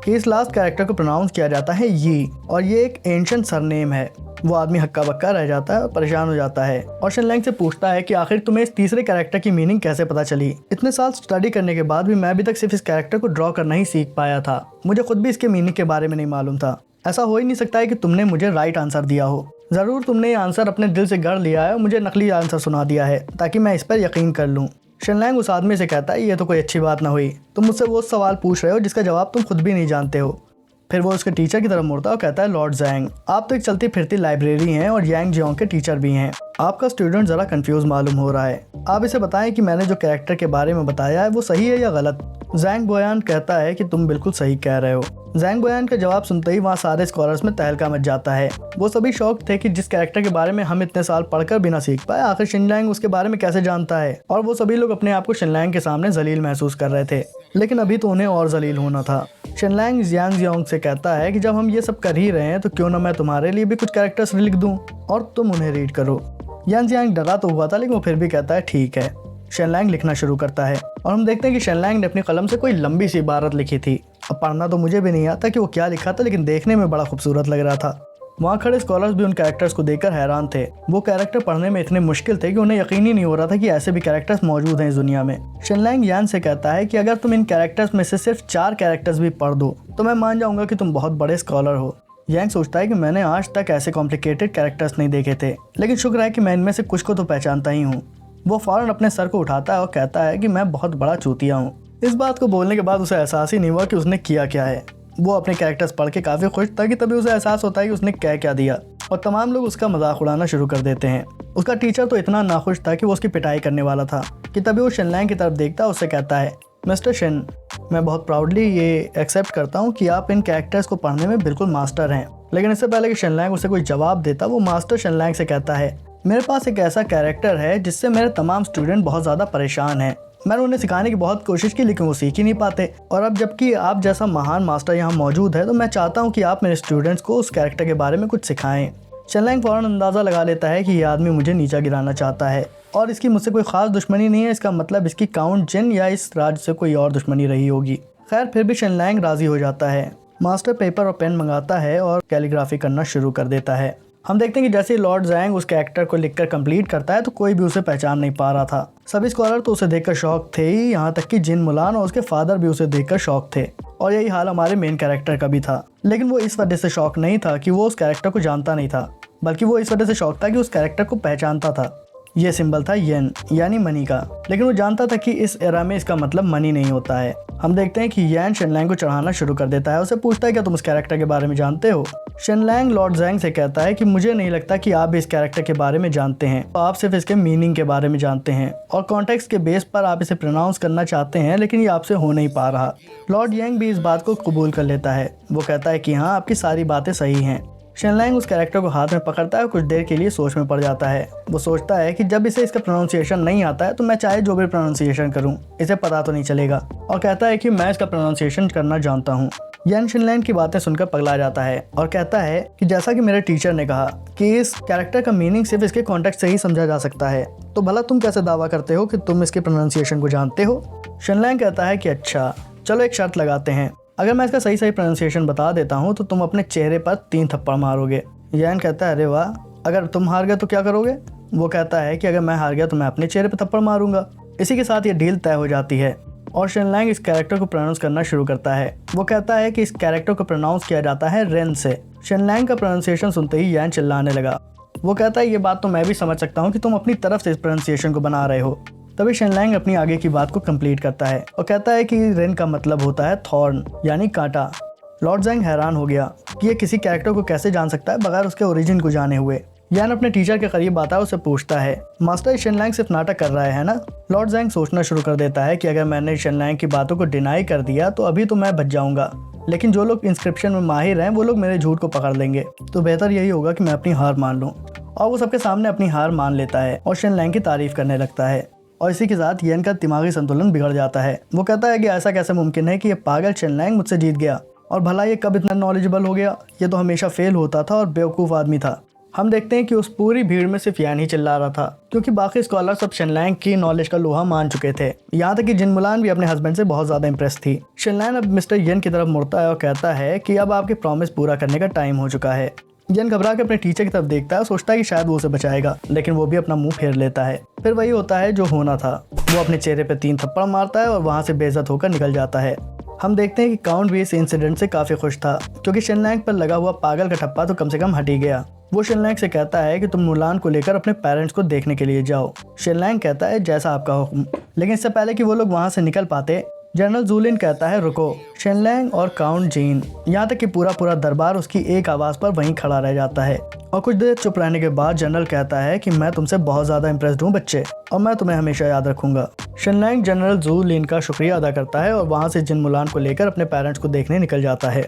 कि इस लास्ट कैरेक्टर को प्रोनाउंस किया जाता है यी और ये एक एंशिएंट सरनेम है। वो आदमी हक्का बक्का रह जाता है और परेशान हो जाता है और शेनलैंग से पूछता है कि आखिर तुम्हें इस तीसरे कैरेक्टर की मीनिंग कैसे पता चली? इतने साल स्टडी करने के बाद भी मैं अभी तक सिर्फ इस कैरेक्टर को ड्रॉ करना ही सीख पाया था, मुझे खुद भी इसके मीनिंग के बारे में नहीं मालूम था। ऐसा हो ही नहीं सकता है कि तुमने मुझे राइट आंसर दिया हो। ज़रूर तुमने ये आंसर अपने दिल से गढ़ लिया है और मुझे नकली आंसर सुना दिया है ताकि मैं इस पर यकीन कर लूँ। शेनलैंग उस आदमी से कहता है, ये तो कोई अच्छी बात ना हुई, तुम मुझसे वो सवाल पूछ रहे हो जिसका जवाब तुम खुद भी नहीं जानते हो। फिर वो उसके टीचर की तरफ मुड़ता है और कहता है, लॉर्ड ज़ैंग, आप तो एक चलती फिरती लाइब्रेरी हैं और यांग जियोंग के टीचर भी हैं। आपका स्टूडेंट ज़रा कंफ्यूज मालूम हो रहा है। आप इसे बताएं कि मैंने जो कैरेक्टर के बारे में बताया है वो सही है या गलत। ज़ैंग बोयान कहता है कि तुम बिल्कुल सही कह रहे हो। ज़ैंग बोयान का जवाब सुनते ही वहाँ सारे स्कॉलर्स में तहलका मच जाता है। वो सभी शौक थे कि जिस कैरेक्टर के बारे में हम इतने साल पढ़कर भी ना सीख पाए, आखिर शेनलैंग उसके बारे में कैसे जानता है। और वो सभी लोग अपने आप को शेनलैंग के सामने जलील महसूस कर रहे थे, लेकिन अभी तो उन्हें और जलील होना था। शेनलैंग यांग जियोंग से कहता है कि जब हम ये सब कर ही रहे हैं तो क्यों ना मैं तुम्हारे लिए भी कुछ कैरेक्टर्स लिख दूं और तुम उन्हें रीड करो। यांग जियोंग डरा तो हुआ था, लेकिन वो फिर भी कहता है ठीक है। शेनलैंग लिखना शुरू करता है और हम देखते हैं कि शेनलैंग ने अपनी कलम से कोई लंबी सी इबारत लिखी थी। अब पढ़ना तो मुझे भी नहीं आता कि वो क्या लिखा था, लेकिन देखने में बड़ा खूबसूरत लग रहा था। वहाँ खड़े स्कॉलर्स भी उन कैरेक्टर्स को देखकर हैरान थे। वो कैरेक्टर पढ़ने में इतने मुश्किल थे कि उन्हें यकीन ही नहीं हो रहा था कि ऐसे भी कैरेक्टर्स मौजूद हैं इस दुनिया में। शेनलैंग यान से कहता है कि अगर तुम इन कैरेक्टर्स में से सिर्फ 4 कैरेक्टर्स भी पढ़ दो तो मैं मान जाऊंगा कि तुम बहुत बड़े स्कॉलर हो। यांग सोचता है कि मैंने आज तक ऐसे कॉम्प्लिकेटेड कैरेक्टर्स नहीं देखे थे, लेकिन शुक्र है कि मैं इनमें से कुछ को तो पहचानता ही हूँ। वो फौरन अपने सर को उठाता है और कहता है कि मैं बहुत बड़ा चूतिया हूँ। इस बात को बोलने के बाद उसे एहसास ही नहीं हुआ कि उसने किया क्या है। वो अपने कैरेक्टर्स पढ़ के काफ़ी खुश था कि तभी उसे एहसास होता है कि उसने क्या क्या दिया। और तमाम लोग उसका मजाक उड़ाना शुरू कर देते हैं। उसका टीचर तो इतना नाखुश था कि वो उसकी पिटाई करने वाला था कि तभी वो शेनलैंग की तरफ देखता है, उससे कहता है, मिस्टर शेन, मैं बहुत प्राउडली ये एक्सेप्ट करता हूँ कि आप इन कैरेक्टर्स को पढ़ने में बिल्कुल मास्टर हैं। लेकिन इससे पहले कि शेनलैंग उसे कोई जवाब देता, वो मास्टर शेनलैंग से कहता है, मेरे पास एक ऐसा कैरेक्टर है जिससे मेरे तमाम स्टूडेंट बहुत ज़्यादा परेशान हैं। मैंने उन्हें सिखाने की बहुत कोशिश की लेकिन वो सीख ही नहीं पाते, और अब जबकि आप जैसा महान मास्टर यहाँ मौजूद है तो मैं चाहता हूँ कि आप मेरे स्टूडेंट्स को उस कैरेक्टर के बारे में कुछ सिखाएं। शेनलैंग फ़ौरन अंदाज़ा लगा लेता है कि ये आदमी मुझे नीचा गिराना चाहता है और इसकी मुझसे कोई ख़ास दुश्मनी नहीं है। इसका मतलब इसकी काउंट जिन या इस राज्य से कोई और दुश्मनी रही होगी। खैर, फिर भी शेनलैंग राज़ी हो जाता है। मास्टर पेपर और पेन मंगाता है और कैलीग्राफी करना शुरू कर देता है। हम देखते हैं कि जैसे ही लॉर्ड ज़ैंग उस कैरेक्टर को लिखकर कंप्लीट करता है तो कोई भी उसे पहचान नहीं पा रहा था। सभी स्कॉलर तो उसे देखकर शौक थे ही, यहाँ तक कि जिन मुलान और उसके फादर भी उसे देखकर शौक थे। और यही हाल हमारे मेन कैरेक्टर का भी था। लेकिन वो इस वजह से शौक नहीं था कि वो उस कैरेक्टर को जानता नहीं था, बल्कि वो इस वजह से शौक था कि उस कैरेक्टर को पहचानता था। ये सिंबल था येन यानी मनी का, लेकिन वो जानता था कि इस एरा में इसका मतलब मनी नहीं होता है। हम देखते हैं कि येन शेनलैंग को चढ़ाना शुरू कर देता है। उसे पूछता है, क्या तुम इस कैरेक्टर के बारे में जानते हो? शेनलैंग लॉर्ड ज़ैंग से कहता है कि मुझे नहीं लगता कि आप भी इस कैरेक्टर के बारे में जानते हैं, आप सिर्फ इसके मीनिंग के बारे में जानते हैं और कॉन्टेक्स्ट के बेस पर आप इसे प्रोनाउंस करना चाहते हैं, लेकिन ये आपसे हो नहीं पा रहा। लॉर्ड येंग भी इस बात को कबूल कर लेता है। वो कहता है कि हाँ, आपकी सारी बातें सही हैं। शेनलैंग उस कैरेक्टर को हाथ में पकड़ता है और कुछ देर के लिए सोच में पड़ जाता है। वो सोचता है कि जब इसे इसका प्रोनाउंसिएशन नहीं आता है तो मैं चाहे जो भी प्रोनाउंसिएशन करूं, इसे पता तो नहीं चलेगा, और कहता है कि मैं इसका प्रोनाउंसिएशन करना जानता हूं। येन शेनलैंग की बातें सुनकर पगला जाता है और कहता है कि जैसा कि मेरे टीचर ने कहा कि इस कैरेक्टर का मीनिंग सिर्फ इसके कॉन्टेक्स्ट से ही समझा जा सकता है, तो भला तुम कैसे दावा करते हो कि तुम इसके प्रोनाउंसिएशन को जानते हो? शेनलैंग कहता है कि अच्छा, चलो एक शर्त लगाते हैं, अगर मैं इसका सही प्रोनाउंसिएशन बता देता हूँ तो तुम अपने चेहरे पर 3 थप्पड़ मारोगे। येन कहता है, अरे वाह, अगर तुम हार गए तो क्या करोगे? वो कहता है कि अगर मैं हार गया तो मैं अपने चेहरे पर थप्पड़ मारूंगा। इसी के साथ ये डील तय हो जाती है और शेनलैंग इस कैरेक्टर को प्रोनाउंस करना शुरू करता है। वो कहता है कि इस कैरेक्टर को प्रोनाउंस किया जाता है रेन से। शेनलैंग का प्रोनाउंसिएशन सुनते ही येन चिल्लाने लगा। वो कहता है, ये बात तो मैं भी समझ सकता हूँ कि तुम अपनी तरफ से इस प्रोनाउंसिएशन को बना रहे हो। तभी शेनलैंग अपनी आगे की बात को कंप्लीट करता है और कहता है कि रेन का मतलब होता है थॉर्न यानी कांटा। लॉर्ड ज़ैंग हैरान हो गया कि ये किसी कैरेक्टर को कैसे जान सकता है बगैर उसके ओरिजिन को जाने हुए। यान अपने टीचर के करीब आता है, उसे पूछता है, मास्टर शेनलैंग सिर्फ नाटक कर रहा है ना? लॉर्ड ज़ैंग सोचना शुरू कर देता है कि अगर मैंने शेनलैंग की बातों को डिनाई कर दिया तो अभी तो मैं बच जाऊंगा, लेकिन जो लोग इंस्क्रिप्शन में माहिर हैं वो लोग मेरे झूठ को पकड़ लेंगे, तो बेहतर यही होगा कि मैं अपनी हार मान लूँ। और वो सबके सामने अपनी हार मान लेता है और शेनलैंग की तारीफ करने लगता है। और इसी के साथ येन का दिमागी संतुलन बिगड़ जाता है। वो कहता है कि ऐसा कैसे मुमकिन है कि ये पागल शेनलैंग मुझसे जीत गया, और भला ये कब इतना नॉलेजेबल हो गया? ये तो हमेशा फेल होता था और बेवकूफ़ आदमी था। हम देखते हैं कि उस पूरी भीड़ में सिर्फ येन ही चिल्ला रहा था, क्योंकि बाकी स्कॉलर सब शेनलैंग की नॉलेज का लोहा मान चुके थे। यहाँ तक कि जिन मुलान भी अपने हस्बैंड से बहुत ज़्यादा इंप्रेस थी। शेनलैंग अब मिस्टर येन की तरफ मुड़ता है और कहता है कि अब आपके प्रॉमिस पूरा करने का टाइम हो चुका है। येन घबरा के अपने टीचर की तरफ देखता है और सोचता है कि शायद वो उसे बचाएगा, लेकिन वो भी अपना मुंह फेर लेता है। फिर वही होता है जो होना था। वो अपने चेहरे पे 3 थप्पड़ मारता है और वहाँ से बेइज्जत होकर निकल जाता है। हम देखते हैं कि काउंट भी इस इंसिडेंट से काफ़ी खुश था, क्योंकि शेनलैंग पर लगा हुआ पागल का ठप्पा तो कम से कम हट ही गया। वो शेनलैंग से कहता है कि तुम मुलान को लेकर अपने पेरेंट्स को देखने के लिए जाओ। शेनलैंग कहता है, जैसा आपका हुक्म। लेकिन इससे पहले कि वो लोग वहाँ से निकल पाते, जनरल जूलिन कहता है, रुको। शेनलैंग और काउंट जीन, यहाँ तक कि पूरा दरबार उसकी एक आवाज़ पर वहीं खड़ा रह जाता है। और कुछ देर चुप रहने के बाद जनरल कहता है कि मैं तुमसे बहुत ज़्यादा इंप्रेस्ड हूँ बच्चे, और मैं तुम्हें हमेशा याद रखूंगा। शेनलैंग जनरल जूलिन का शुक्रिया अदा करता है और वहाँ से जिन मुलान को लेकर अपने पेरेंट्स को देखने निकल जाता है।